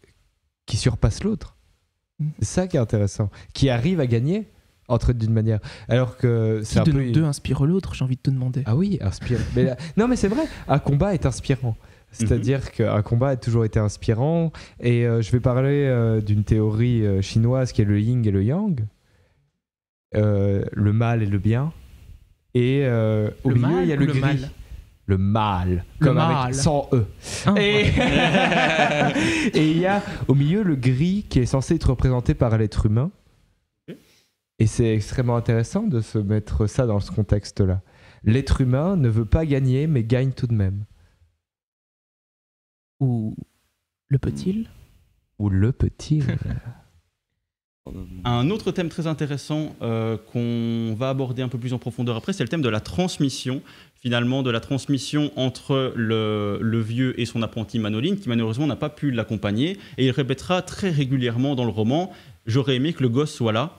[SPEAKER 4] qui surpasse l'autre. C'est ça qui est intéressant, qui arrive à gagner entre d'une manière, alors que c'est
[SPEAKER 2] Qui
[SPEAKER 4] un
[SPEAKER 2] de
[SPEAKER 4] peu
[SPEAKER 2] nous deux inspire l'autre, j'ai envie de te demander.
[SPEAKER 4] ah oui, inspirant. Non, mais c'est vrai, un combat est inspirant. C'est-à-dire qu'un combat a toujours été inspirant. Et je vais parler d'une théorie chinoise qui est le yin et le yang, le mal et le bien. Et au
[SPEAKER 2] Le
[SPEAKER 4] milieu,
[SPEAKER 2] mal
[SPEAKER 4] il y a
[SPEAKER 2] ou
[SPEAKER 4] le
[SPEAKER 2] le
[SPEAKER 4] gris.
[SPEAKER 2] mal
[SPEAKER 4] Le mal,
[SPEAKER 2] Le
[SPEAKER 4] comme
[SPEAKER 2] mal.
[SPEAKER 4] avec sans E.
[SPEAKER 2] Ah,
[SPEAKER 4] Et et il y a au milieu le gris qui est censé être représenté par l'être humain. Et c'est extrêmement intéressant de se mettre ça dans ce contexte-là. L'être humain ne veut pas gagner, mais gagne tout de même.
[SPEAKER 2] Ou le peut-il
[SPEAKER 4] Ou le petit.
[SPEAKER 3] Un autre thème très intéressant qu'on va aborder un peu plus en profondeur après, c'est le thème de la transmission, finalement, de la transmission entre le vieux et son apprenti Manoline, qui malheureusement n'a pas pu l'accompagner. Et il répétera très régulièrement dans le roman « J'aurais aimé que le gosse soit là ».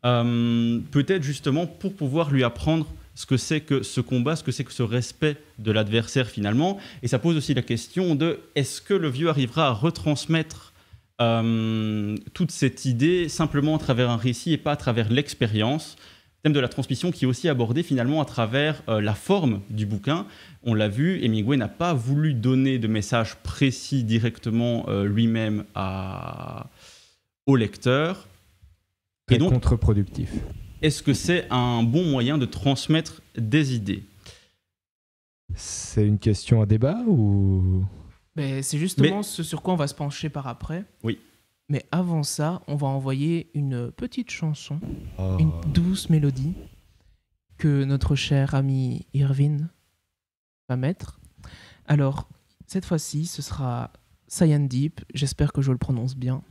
[SPEAKER 3] Peut-être justement pour pouvoir lui apprendre ce que c'est que ce combat, ce que c'est que ce respect de l'adversaire finalement. Et ça pose aussi la question de est-ce que le vieux arrivera à retransmettre toute cette idée simplement à travers un récit et pas à travers l'expérience. Thème de la transmission qui est aussi abordé finalement à travers la forme du bouquin. On l'a vu, Hemingway n'a pas voulu donner de message précis directement lui-même au lecteur.
[SPEAKER 4] Très
[SPEAKER 3] Et donc,
[SPEAKER 4] contre-productif.
[SPEAKER 3] est-ce que c'est un bon moyen de transmettre des idées?
[SPEAKER 4] C'est une question à débat ou...
[SPEAKER 2] C'est justement ce sur quoi on va se pencher par après.
[SPEAKER 3] Oui.
[SPEAKER 2] Mais avant ça, on va envoyer une petite chanson,
[SPEAKER 4] Oh.
[SPEAKER 2] une douce mélodie que notre cher ami Irvine va mettre. Alors, cette fois-ci, ce sera Cyan Deep. J'espère que je le prononce bien.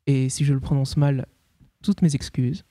[SPEAKER 2] Et si je le prononce mal, toutes mes excuses.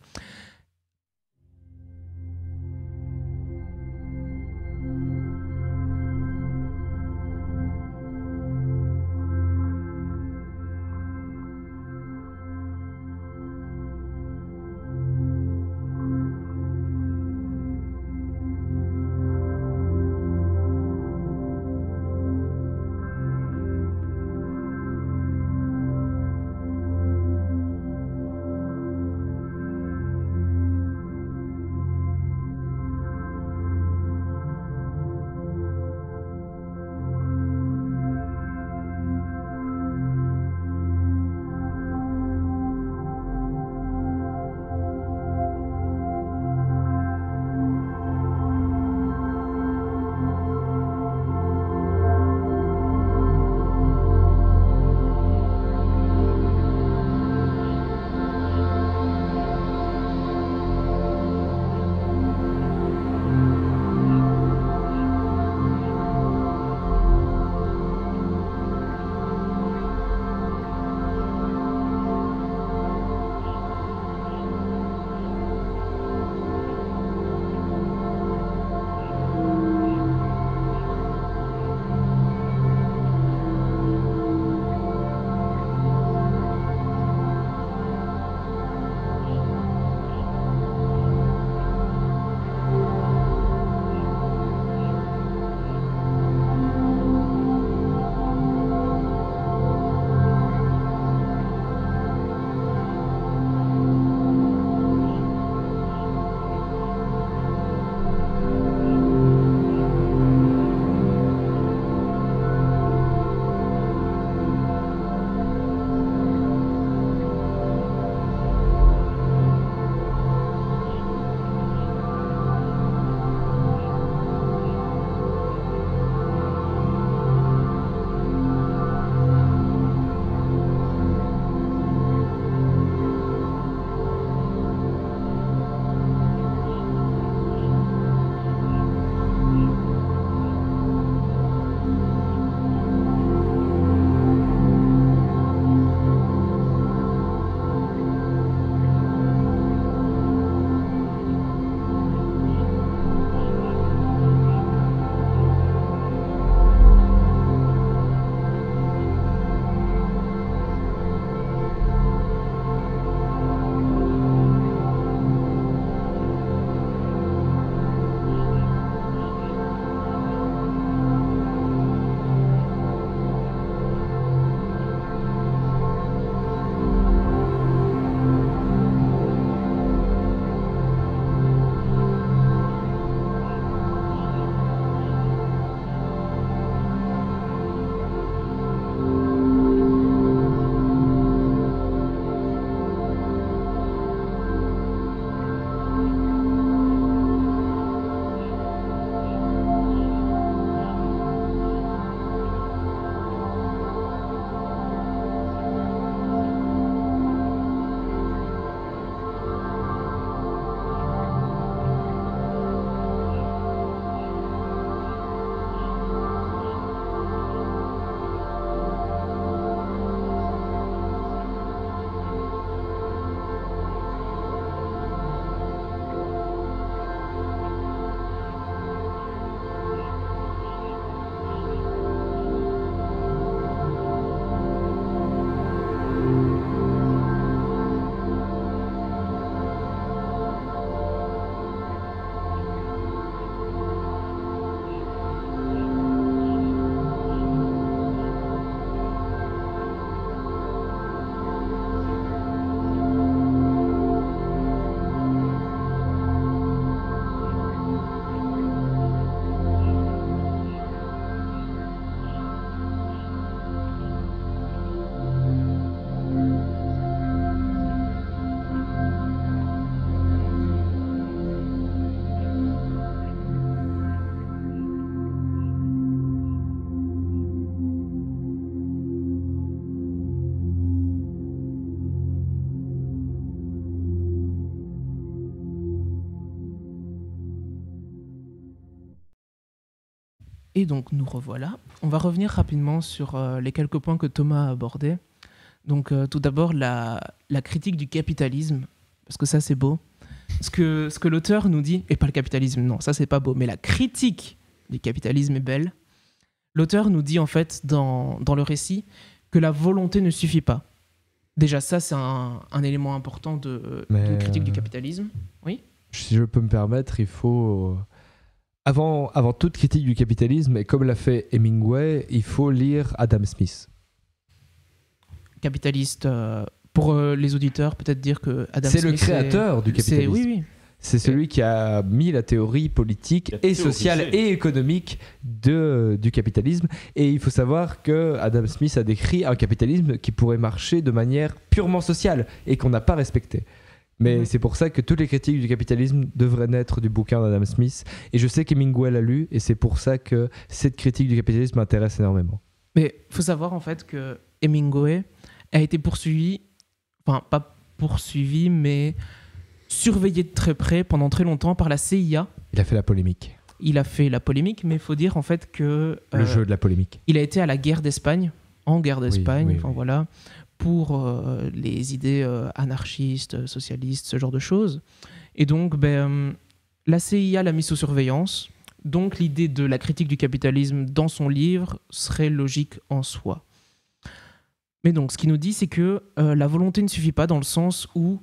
[SPEAKER 2] Et donc nous revoilà. On va revenir rapidement sur les quelques points que Thomas a abordés. Donc tout d'abord la critique du capitalisme, parce que ça c'est beau. Ce que l'auteur nous dit, et pas le capitalisme, non, ça c'est pas beau, mais la critique du capitalisme est belle. L'auteur nous dit en fait dans le récit que la volonté ne suffit pas. Déjà ça c'est un élément important d'une critique du capitalisme. Oui.
[SPEAKER 4] Si je peux me permettre, il faut... Avant toute critique du capitalisme, et comme l'a fait Hemingway, il faut lire Adam Smith.
[SPEAKER 2] Capitaliste, pour les auditeurs, peut-être dire que Adam Smith...
[SPEAKER 4] C'est le créateur du capitalisme.
[SPEAKER 2] Oui.
[SPEAKER 4] C'est celui qui a mis la théorie politique et sociale et économique du capitalisme. Et il faut savoir que Adam Smith a décrit un capitalisme qui pourrait marcher de manière purement sociale et qu'on n'a pas respecté. Mais c'est pour ça que toutes les critiques du capitalisme devraient naître du bouquin d'Adam Smith. Et je sais qu'Hemingway l'a lu, et c'est pour ça que cette critique du capitalisme m'intéresse énormément.
[SPEAKER 2] Mais il faut savoir en fait que Hemingway a été poursuivi, enfin pas poursuivi, mais surveillé de très près pendant très longtemps par la CIA.
[SPEAKER 4] Il a fait la polémique.
[SPEAKER 2] Il a fait la polémique, mais il faut dire en fait que...
[SPEAKER 4] le jeu de la polémique.
[SPEAKER 2] Il a été à la guerre d'Espagne, en guerre d'Espagne,
[SPEAKER 4] oui.
[SPEAKER 2] Voilà, pour les idées anarchistes, socialistes, ce genre de choses. Et donc, la CIA l'a mis sous surveillance. Donc, l'idée de la critique du capitalisme dans son livre serait logique en soi. Mais donc, ce qu'il nous dit, c'est que la volonté ne suffit pas dans le sens où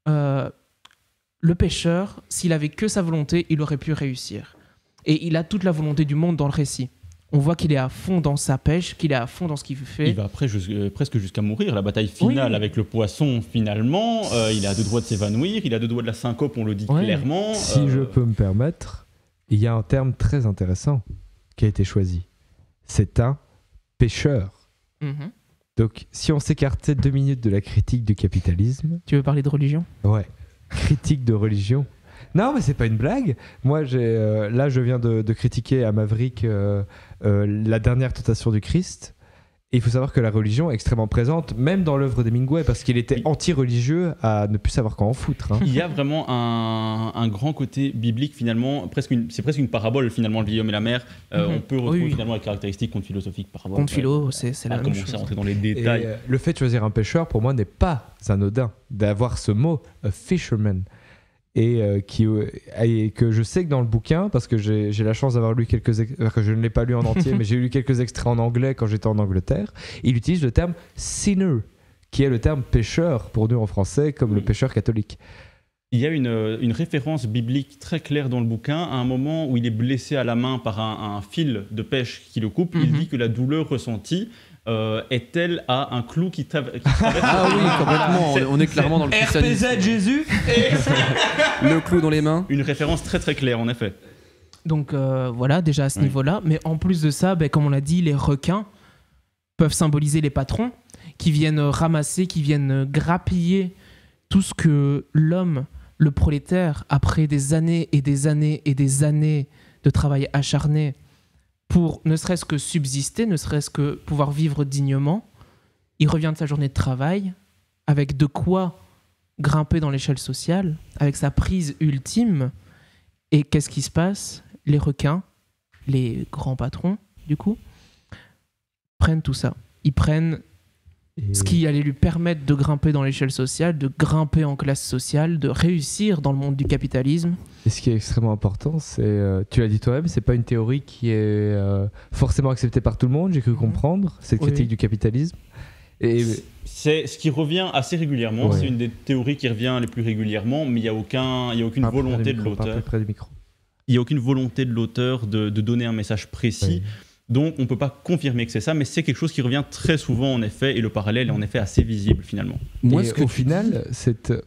[SPEAKER 2] le pêcheur, s'il avait que sa volonté, il aurait pu réussir. Et il a toute la volonté du monde dans le récit. On voit qu'il est à fond dans sa pêche, qu'il est à fond dans ce qu'il fait.
[SPEAKER 3] Il va après presque jusqu'à mourir. La bataille finale avec le poisson, finalement, il a deux doigts de s'évanouir, il a deux doigts de la syncope, on le dit clairement.
[SPEAKER 4] Si je peux me permettre, il y a un terme très intéressant qui a été choisi. C'est un pêcheur.
[SPEAKER 2] Mm-hmm.
[SPEAKER 4] Donc, si on s'écartait 2 minutes de la critique du capitalisme...
[SPEAKER 2] Tu veux parler de religion ?
[SPEAKER 4] Ouais, critique de religion. Non, mais c'est pas une blague. Moi, là, je viens de critiquer à Maverick la dernière tentation du Christ. Et il faut savoir que la religion est extrêmement présente, même dans l'œuvre d'Hemingway, parce qu'il était anti-religieux à ne plus savoir quoi en foutre. Hein.
[SPEAKER 3] Il y a vraiment un grand côté biblique, finalement. C'est presque une parabole, finalement, le Guillaume et la mer. On peut retrouver finalement les caractéristiques conte philosophique parabole.
[SPEAKER 2] Conte philo, c'est la même chose.
[SPEAKER 3] Commencer à rentrer dans les détails.
[SPEAKER 4] Et, le fait de choisir un pêcheur, pour moi, n'est pas anodin. D'avoir ce mot, a fisherman. Et que je sais que dans le bouquin, parce que j'ai la chance d'avoir lu que je ne l'ai pas lu en entier, mais j'ai lu quelques extraits en anglais quand j'étais en Angleterre, il utilise le terme sinner, qui est le terme pêcheur pour nous en français, comme le pêcheur catholique.
[SPEAKER 3] Il y a une référence biblique très claire dans le bouquin, à un moment où il est blessé à la main par un fil de pêche qui le coupe. Il dit que la douleur ressentie est telle à un clou qui traverse.
[SPEAKER 6] Ah oui, complètement. On est clairement dans le christianisme.
[SPEAKER 4] RPZ Jésus
[SPEAKER 6] Le clou dans les mains.
[SPEAKER 3] Une référence très très claire, en effet.
[SPEAKER 2] Donc voilà, déjà à ce niveau-là. Mais en plus de ça, comme on l'a dit, les requins peuvent symboliser les patrons qui viennent ramasser, qui viennent grappiller tout ce que l'homme, le prolétaire, après des années et des années et des années de travail acharné, pour ne serait-ce que subsister, ne serait-ce que pouvoir vivre dignement, il revient de sa journée de travail avec de quoi grimper dans l'échelle sociale, avec sa prise ultime. Et qu'est-ce qui se passe ? Les requins, les grands patrons, du coup, prennent tout ça. Ils prennent ce qui allait lui permettre de grimper dans l'échelle sociale, de grimper en classe sociale, de réussir dans le monde du capitalisme.
[SPEAKER 4] Et ce qui est extrêmement important, c'est, tu l'as dit toi-même, c'est pas une théorie qui est forcément acceptée par tout le monde, j'ai cru comprendre, cette critique du capitalisme. Et
[SPEAKER 3] c'est ce qui revient assez régulièrement, c'est une des théories qui revient les plus régulièrement, mais il n'y a aucune volonté de l'auteur. Il n'y a aucune volonté de l'auteur de donner un message précis. Oui. Donc, on ne peut pas confirmer que c'est ça, mais c'est quelque chose qui revient très souvent, en effet, et le parallèle est en effet assez visible, finalement.
[SPEAKER 4] Moi, au final,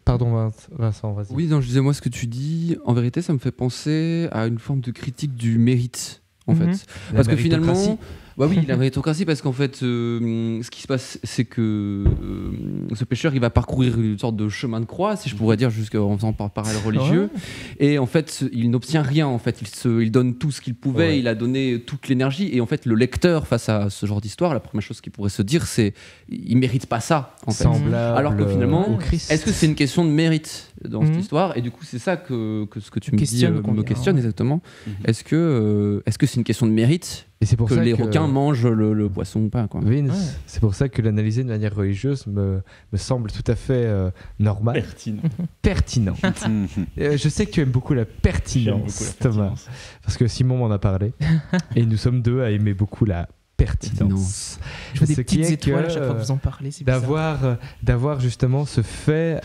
[SPEAKER 4] Pardon, Vincent, vas-y.
[SPEAKER 6] Oui, non, je disais, moi, ce que tu dis, en vérité, ça me fait penser à une forme de critique du mérite, en fait. Parce que finalement, Bah oui, la méritocratie, parce qu'en fait, ce qui se passe, c'est que ce pêcheur, il va parcourir une sorte de chemin de croix, si je pourrais dire, jusqu'en faisant par parallèle religieux. Et en fait, il n'obtient rien. En fait, il donne tout ce qu'il pouvait, il a donné toute l'énergie. Et en fait, le lecteur, face à ce genre d'histoire, la première chose qu'il pourrait se dire, c'est il mérite pas ça. En fait.
[SPEAKER 4] Semblable
[SPEAKER 6] Alors que finalement,
[SPEAKER 4] au Christ.
[SPEAKER 6] est-ce que c'est une question de mérite dans cette histoire? Et du coup, c'est ça que ce que tu me dis me questionne exactement. Est-ce que c'est une question de mérite?
[SPEAKER 4] Et c'est pour
[SPEAKER 6] que
[SPEAKER 4] ça
[SPEAKER 6] les
[SPEAKER 4] que
[SPEAKER 6] requins mangent le poisson ou pas, quoi.
[SPEAKER 4] Vince, c'est pour ça que l'analyser de manière religieuse me semble tout à fait normal. Pertinent. Je sais que tu aimes beaucoup la pertinence, Thomas. Parce que Simon m'en a parlé. Et nous sommes deux à aimer beaucoup la pertinence.
[SPEAKER 2] Je veux des
[SPEAKER 4] Ce qui
[SPEAKER 2] petites
[SPEAKER 4] est
[SPEAKER 2] étoiles
[SPEAKER 4] que,
[SPEAKER 2] à chaque fois que vous en parlez. C'est bizarre.
[SPEAKER 4] d'avoir justement ce fait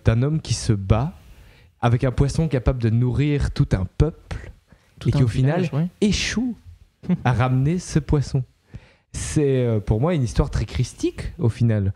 [SPEAKER 4] d'un homme qui se bat avec un poisson capable de nourrir tout un peuple et qui au final échoue à ramener ce poisson. C'est pour moi une histoire très christique au final.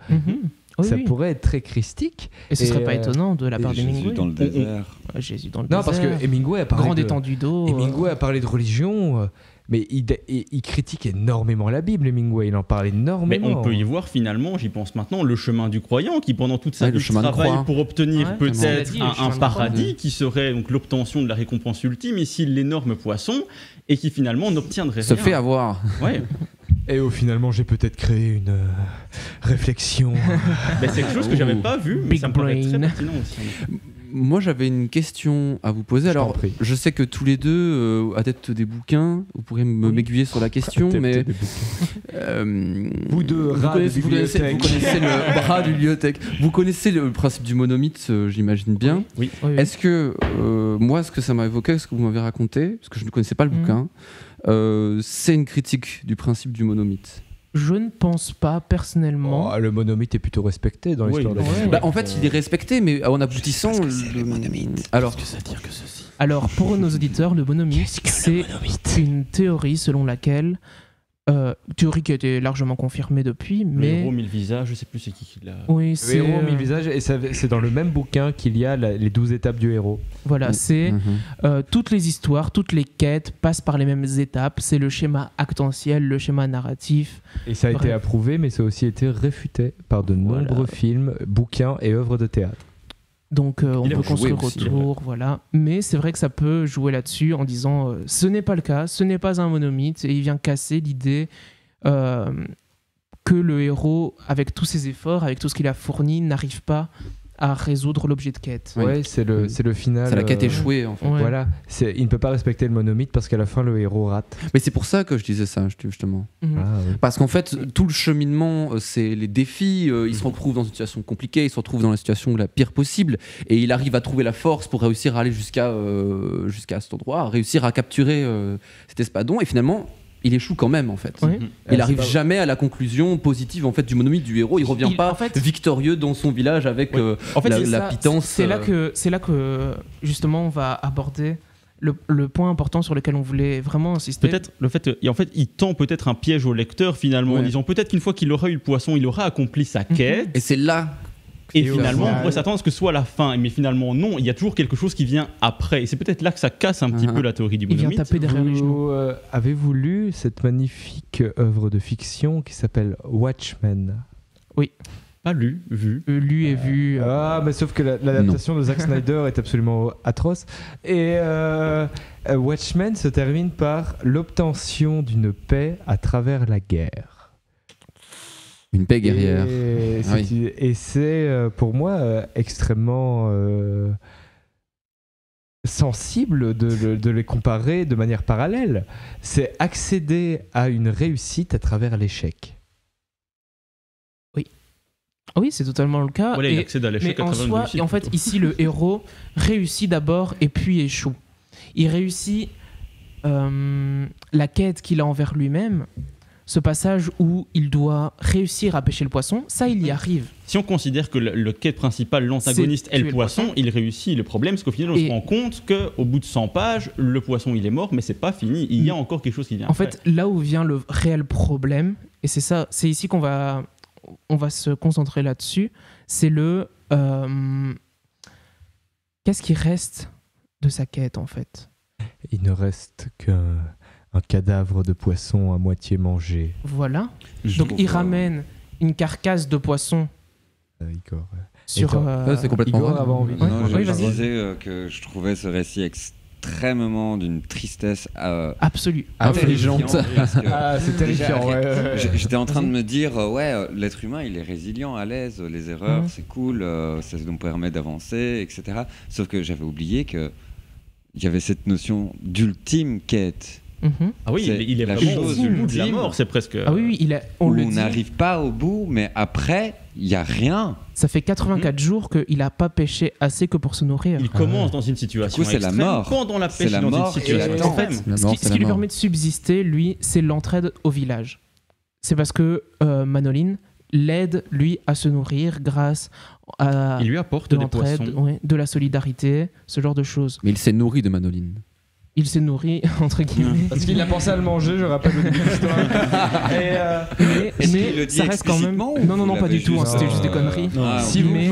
[SPEAKER 4] Ça pourrait être très christique.
[SPEAKER 2] Et ce serait pas étonnant de la part d'Hemingway.
[SPEAKER 5] Jésus dans le désert.
[SPEAKER 2] Jésus dans le
[SPEAKER 4] Non,
[SPEAKER 2] désert.
[SPEAKER 4] parce que Hemingway a parlé
[SPEAKER 2] grande étendue d'eau.
[SPEAKER 4] Hemingway a parlé de religion, mais il critique énormément la Bible. Hemingway, il en parle énormément.
[SPEAKER 3] Mais on peut y voir finalement, j'y pense maintenant, le chemin du croyant qui pendant toute sa vie travaille pour obtenir peut-être un paradis qui serait donc l'obtention de la récompense ultime, ici l'énorme poisson, et qui finalement n'obtiendrait rien.
[SPEAKER 6] Se fait avoir.
[SPEAKER 3] Ouais.
[SPEAKER 4] Et finalement, j'ai peut-être créé une réflexion.
[SPEAKER 3] Mais c'est quelque chose que j'avais pas vu, mais ça me paraît très pertinent aussi.
[SPEAKER 6] Moi, j'avais une question à vous poser. Alors, je sais que tous les deux, adeptes des bouquins, vous pourrez m'aiguiller sur la question, mais
[SPEAKER 4] vous deux,
[SPEAKER 6] vous connaissez le bras du bibliothèque. Vous connaissez le principe du monomythe, j'imagine bien.
[SPEAKER 3] Oui.
[SPEAKER 6] Est-ce que moi, ce que ça m'a évoqué, ce que vous m'avez raconté, parce que je ne connaissais pas le bouquin, c'est une critique du principe du monomythe?
[SPEAKER 2] Je ne pense pas personnellement.
[SPEAKER 4] Le monomythe est plutôt respecté dans l'histoire de la fiction.
[SPEAKER 6] En fait, il est respecté, mais en aboutissant.
[SPEAKER 5] Le monomythe.
[SPEAKER 6] Alors,
[SPEAKER 5] qu'est-ce que ça veut dire que ceci?
[SPEAKER 2] Alors, pour nos auditeurs, le monomythe, c'est une théorie selon laquelle. Théorie qui a été largement confirmée depuis, mais.
[SPEAKER 3] Le héros mille visages, je sais plus c'est qui l'a.
[SPEAKER 2] Oui,
[SPEAKER 4] le héros mille visages, et c'est dans le même bouquin qu'il y a les 12 étapes du héros.
[SPEAKER 2] Voilà, c'est toutes les histoires, toutes les quêtes passent par les mêmes étapes. C'est le schéma actentiel, le schéma narratif.
[SPEAKER 4] Et ça a été approuvé, mais ça a aussi été réfuté par de nombreux films, bouquins et œuvres de théâtre.
[SPEAKER 2] Donc on peut construire autour, voilà. Mais c'est vrai que ça peut jouer là-dessus en disant ce n'est pas le cas, ce n'est pas un monomythe, et il vient casser l'idée que le héros, avec tous ses efforts, avec tout ce qu'il a fourni, n'arrive pas à résoudre l'objet de quête.
[SPEAKER 4] Ouais, c'est le final.
[SPEAKER 6] C'est la quête échouée, en fait.
[SPEAKER 2] Ouais.
[SPEAKER 4] Voilà, il ne peut pas respecter le monomythe parce qu'à la fin, le héros rate.
[SPEAKER 6] Mais c'est pour ça que je disais ça, justement. Parce qu'en fait, tout le cheminement, c'est les défis. Il se retrouve dans une situation compliquée, il se retrouve dans la situation la pire possible, et il arrive à trouver la force pour réussir à aller jusqu'à cet endroit, à réussir à capturer cet espadon, et finalement. Il échoue quand même en fait. Il n'arrive jamais à la conclusion positive en fait du monomythe du héros. Il revient pas victorieux dans son village avec la pitance.
[SPEAKER 2] C'est là que justement on va aborder le point important sur lequel on voulait vraiment insister.
[SPEAKER 3] Peut-être le fait qu'en fait il tend peut-être un piège au lecteur finalement en disant peut-être qu'une fois qu'il aura eu le poisson, il aura accompli sa quête.
[SPEAKER 6] Et c'est là.
[SPEAKER 3] Et finalement, on pourrait s'attendre à ce que ce soit la fin. Mais finalement, non, il y a toujours quelque chose qui vient après. Et c'est peut-être là que ça casse un petit peu la théorie du monomythe.
[SPEAKER 2] Il vient taper derrière les genoux.
[SPEAKER 4] Avez-vous lu cette magnifique œuvre de fiction qui s'appelle Watchmen?
[SPEAKER 2] Oui.
[SPEAKER 3] Pas lu, vu.
[SPEAKER 2] Lu et vu.
[SPEAKER 4] Mais sauf que l'adaptation de Zack Snyder est absolument atroce. Et Watchmen se termine par l'obtention d'une paix à travers la guerre.
[SPEAKER 6] Une paix guerrière.
[SPEAKER 4] Et c'est pour moi extrêmement sensible de les comparer de manière parallèle. C'est accéder à une réussite à travers l'échec.
[SPEAKER 2] Oui, c'est totalement le cas.
[SPEAKER 3] Voilà, il accède à l'échec à travers une réussite.
[SPEAKER 2] Et en fait, ici, le héros réussit d'abord et puis échoue. Il réussit la quête qu'il a envers lui-même. Ce passage où il doit réussir à pêcher le poisson, ça, il y arrive.
[SPEAKER 3] Si on considère que le quête principal, l'antagoniste est le poisson, il réussit. Le problème, c'est qu'au final, on se rend compte qu'au bout de 100 pages, le poisson, il est mort, mais c'est pas fini. Il y a encore quelque chose qui vient après.
[SPEAKER 2] En fait, là où vient le réel problème, et c'est ça, c'est ici qu'on va se concentrer là-dessus, c'est qu'est-ce qui reste de sa quête, en fait?
[SPEAKER 4] Il ne reste qu'un Un cadavre de poisson à moitié mangé.
[SPEAKER 2] Voilà.
[SPEAKER 5] Je
[SPEAKER 2] Donc
[SPEAKER 5] trouve,
[SPEAKER 2] il ramène une carcasse de poisson
[SPEAKER 4] Igor.
[SPEAKER 2] sur...
[SPEAKER 6] C'est complètement
[SPEAKER 4] Igor
[SPEAKER 6] vrai.
[SPEAKER 4] avait envie.
[SPEAKER 2] Ouais.
[SPEAKER 5] Non,
[SPEAKER 2] Oui,
[SPEAKER 5] je
[SPEAKER 2] vas-y.
[SPEAKER 5] disais que je trouvais ce récit extrêmement d'une tristesse
[SPEAKER 2] Absolue.
[SPEAKER 6] Affligeante.
[SPEAKER 5] parce que
[SPEAKER 4] Ah, c'est terrifiant.
[SPEAKER 5] déjà, j'étais en train de me dire, l'être humain, il est résilient, à l'aise, les erreurs,
[SPEAKER 2] Mhm.
[SPEAKER 5] c'est cool, ça nous permet d'avancer, etc. Sauf que j'avais oublié qu'il y avait cette notion d'ultime quête.
[SPEAKER 2] Mhm.
[SPEAKER 3] Ah oui,
[SPEAKER 5] C'est
[SPEAKER 3] il est
[SPEAKER 5] la
[SPEAKER 3] vraiment
[SPEAKER 5] chose
[SPEAKER 3] au bout de la
[SPEAKER 5] ultime.
[SPEAKER 3] mort, c'est presque...
[SPEAKER 2] Ah oui, on
[SPEAKER 5] Où
[SPEAKER 2] le
[SPEAKER 5] on
[SPEAKER 2] dit.
[SPEAKER 5] n'arrive pas au bout, mais après, il n'y a rien.
[SPEAKER 2] Ça fait 84 jours qu'il n'a pas pêché assez que pour se nourrir.
[SPEAKER 3] Il commence dans une situation
[SPEAKER 5] Du coup, c'est la
[SPEAKER 3] extrême.
[SPEAKER 5] mort.
[SPEAKER 3] Pendant la
[SPEAKER 5] C'est
[SPEAKER 3] pêche,
[SPEAKER 5] la
[SPEAKER 3] il est dans
[SPEAKER 5] mort
[SPEAKER 3] une
[SPEAKER 5] et
[SPEAKER 3] situation
[SPEAKER 5] attends.
[SPEAKER 2] En fait,
[SPEAKER 3] extrême.
[SPEAKER 6] La
[SPEAKER 2] ce
[SPEAKER 6] mort,
[SPEAKER 2] qui,
[SPEAKER 6] c'est
[SPEAKER 2] ce
[SPEAKER 6] la
[SPEAKER 2] qui lui
[SPEAKER 6] mort.
[SPEAKER 2] permet de subsister, lui, c'est l'entraide au village. C'est parce que Manolin l'aide, lui, à se nourrir grâce à
[SPEAKER 3] Il lui apporte
[SPEAKER 2] de
[SPEAKER 3] des
[SPEAKER 2] l'entraide,
[SPEAKER 3] poissons.
[SPEAKER 2] ouais, de la solidarité, ce genre de choses.
[SPEAKER 6] Mais il s'est nourri de Manolin.
[SPEAKER 2] Il s'est nourri, entre guillemets.
[SPEAKER 4] Parce qu'il a pensé à le manger, je rappelle le début de l'histoire.
[SPEAKER 2] Mais,
[SPEAKER 5] Est-ce
[SPEAKER 2] mais
[SPEAKER 5] qu'il le dit
[SPEAKER 2] ça reste quand même...
[SPEAKER 5] explicitement ou
[SPEAKER 2] Non,
[SPEAKER 5] vous
[SPEAKER 2] pas
[SPEAKER 5] l'avez
[SPEAKER 2] du tout, hein,
[SPEAKER 5] juste-
[SPEAKER 2] c'était juste des conneries.
[SPEAKER 5] Ah,
[SPEAKER 4] Si,
[SPEAKER 5] ok.
[SPEAKER 4] vous
[SPEAKER 2] mais-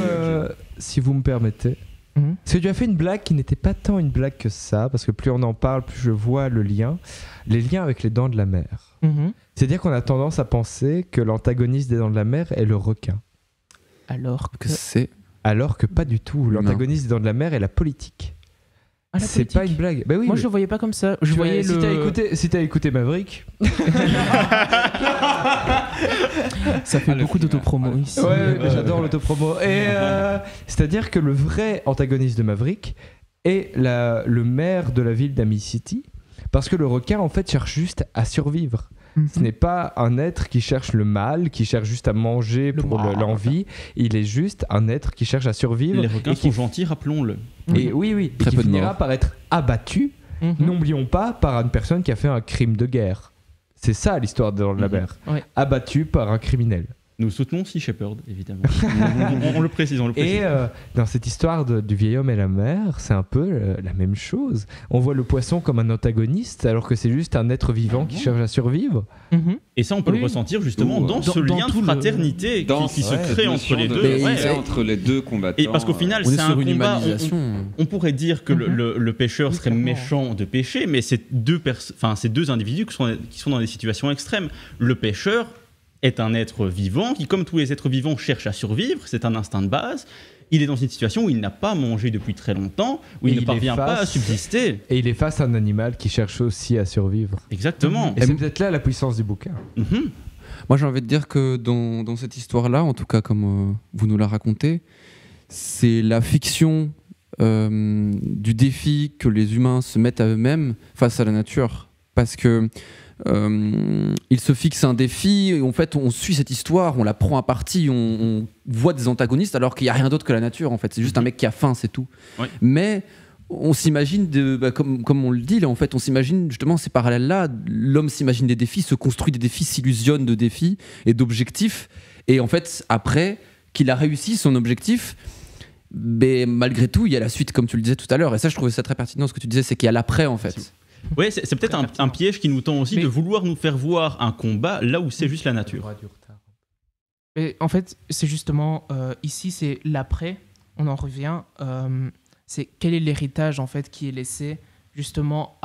[SPEAKER 4] si vous me permettez.
[SPEAKER 2] Mhm.
[SPEAKER 4] Parce que tu as fait une blague qui n'était pas tant une blague que ça, parce que plus on en parle, plus je vois le lien. Les liens avec les dents de la mer.
[SPEAKER 2] Mhm.
[SPEAKER 4] C'est-à-dire qu'on a tendance à penser que l'antagoniste des dents de la mer est le requin.
[SPEAKER 2] Alors
[SPEAKER 6] Que
[SPEAKER 2] que...
[SPEAKER 6] c'est.
[SPEAKER 4] Alors que pas du tout. L'antagoniste des dents de la mer est la politique.
[SPEAKER 2] Ah, la
[SPEAKER 4] C'est pas
[SPEAKER 2] politique.
[SPEAKER 4] une blague. Bah oui,
[SPEAKER 2] Moi,
[SPEAKER 4] mais
[SPEAKER 2] je le voyais pas comme ça. Je
[SPEAKER 4] tu
[SPEAKER 2] voyais
[SPEAKER 4] vois,
[SPEAKER 2] le...
[SPEAKER 4] si t'as écouté Maverick,
[SPEAKER 2] Ça fait
[SPEAKER 5] Ah, le
[SPEAKER 2] beaucoup
[SPEAKER 5] film,
[SPEAKER 2] d'autopromo
[SPEAKER 5] ouais.
[SPEAKER 2] ici.
[SPEAKER 4] mais j'adore l'autopromo. Et c'est-à-dire que le vrai antagoniste de Maverick est le maire de la ville d'Amy City, parce que le requin en fait cherche juste à survivre.
[SPEAKER 2] Mhm.
[SPEAKER 4] Ce n'est pas un être qui cherche le mal, qui cherche juste à manger
[SPEAKER 2] Le
[SPEAKER 4] pour
[SPEAKER 2] mal.
[SPEAKER 4] l'envie. Il est juste un être qui cherche à survivre.
[SPEAKER 3] Les requins
[SPEAKER 4] et qui
[SPEAKER 3] sont gentils, rappelons-le.
[SPEAKER 4] et oui,
[SPEAKER 6] Très
[SPEAKER 4] et qui
[SPEAKER 6] peu de
[SPEAKER 4] finira
[SPEAKER 6] morts.
[SPEAKER 4] par être abattu,
[SPEAKER 2] Mhm.
[SPEAKER 4] n'oublions pas, par une personne qui a fait un crime de guerre. C'est ça l'histoire de la
[SPEAKER 3] Mhm.
[SPEAKER 4] mer.
[SPEAKER 2] Ouais.
[SPEAKER 4] Abattu par un criminel.
[SPEAKER 3] Nous soutenons Sea Shepherd, évidemment. on le précise, on le précise.
[SPEAKER 4] Et dans cette histoire du vieil homme et la mer, c'est un peu la même chose. On voit le poisson comme un antagoniste, alors que c'est juste un être vivant qui cherche à survivre.
[SPEAKER 2] Mhm.
[SPEAKER 3] Et ça, on peut
[SPEAKER 2] Oui.
[SPEAKER 3] le ressentir justement
[SPEAKER 5] Ou,
[SPEAKER 3] dans ce
[SPEAKER 2] dans
[SPEAKER 3] lien
[SPEAKER 2] tout
[SPEAKER 3] de
[SPEAKER 2] le-
[SPEAKER 3] fraternité
[SPEAKER 5] Dans
[SPEAKER 3] qui se
[SPEAKER 5] cette
[SPEAKER 3] crée entre
[SPEAKER 5] notion
[SPEAKER 3] les
[SPEAKER 5] de
[SPEAKER 3] deux.
[SPEAKER 6] Mais
[SPEAKER 3] Ouais.
[SPEAKER 5] respect entre les deux combattants.
[SPEAKER 3] Et parce qu'au final,
[SPEAKER 6] On est
[SPEAKER 3] c'est
[SPEAKER 6] sur
[SPEAKER 3] un
[SPEAKER 6] une
[SPEAKER 3] combat.
[SPEAKER 6] humanisation.
[SPEAKER 3] On pourrait dire que le pêcheur
[SPEAKER 2] Oui,
[SPEAKER 3] serait
[SPEAKER 2] clairement.
[SPEAKER 3] méchant de pêcher, mais c'est ces deux individus qui sont dans des situations extrêmes. Le pêcheur est un être vivant qui, comme tous les êtres vivants, cherche à survivre. C'est un instinct de base. Il est dans une situation où il n'a pas mangé depuis très longtemps, où
[SPEAKER 4] Et
[SPEAKER 3] il ne
[SPEAKER 4] il est
[SPEAKER 3] parvient pas à
[SPEAKER 4] face-
[SPEAKER 3] subsister.
[SPEAKER 4] Et il est face à un animal qui cherche aussi à survivre.
[SPEAKER 3] Exactement.
[SPEAKER 4] Et c'est peut-être là la puissance du bouquin.
[SPEAKER 3] Mhm.
[SPEAKER 6] Moi, j'ai envie de dire que dans cette histoire-là, en tout cas comme vous nous la racontez, c'est la fiction du défi que les humains se mettent à eux-mêmes face à la nature. Parce que ils se fixent un défi, et en fait, on suit cette histoire, on la prend à partie, on voit des antagonistes alors qu'il n'y a rien d'autre que la nature, en fait. C'est juste un mec qui a faim, c'est tout.
[SPEAKER 3] Ouais.
[SPEAKER 6] Mais on s'imagine, comme on le dit, là, en fait, on s'imagine justement ces parallèles-là. L'homme s'imagine des défis, se construit des défis, s'illusionne de défis et d'objectifs. Et en fait, après qu'il a réussi son objectif, mais malgré tout, il y a la suite, comme tu le disais tout à l'heure. Et ça, je trouvais ça très pertinent, ce que tu disais, c'est qu'il y a l'après, en fait.
[SPEAKER 3] Ouais, c'est peut-être un piège qui nous tend aussi
[SPEAKER 2] Mais-
[SPEAKER 3] de vouloir nous faire voir un combat là où c'est juste la nature.
[SPEAKER 2] Et en fait, c'est justement ici, c'est l'après. On en revient. C'est quel est l'héritage en fait qui est laissé justement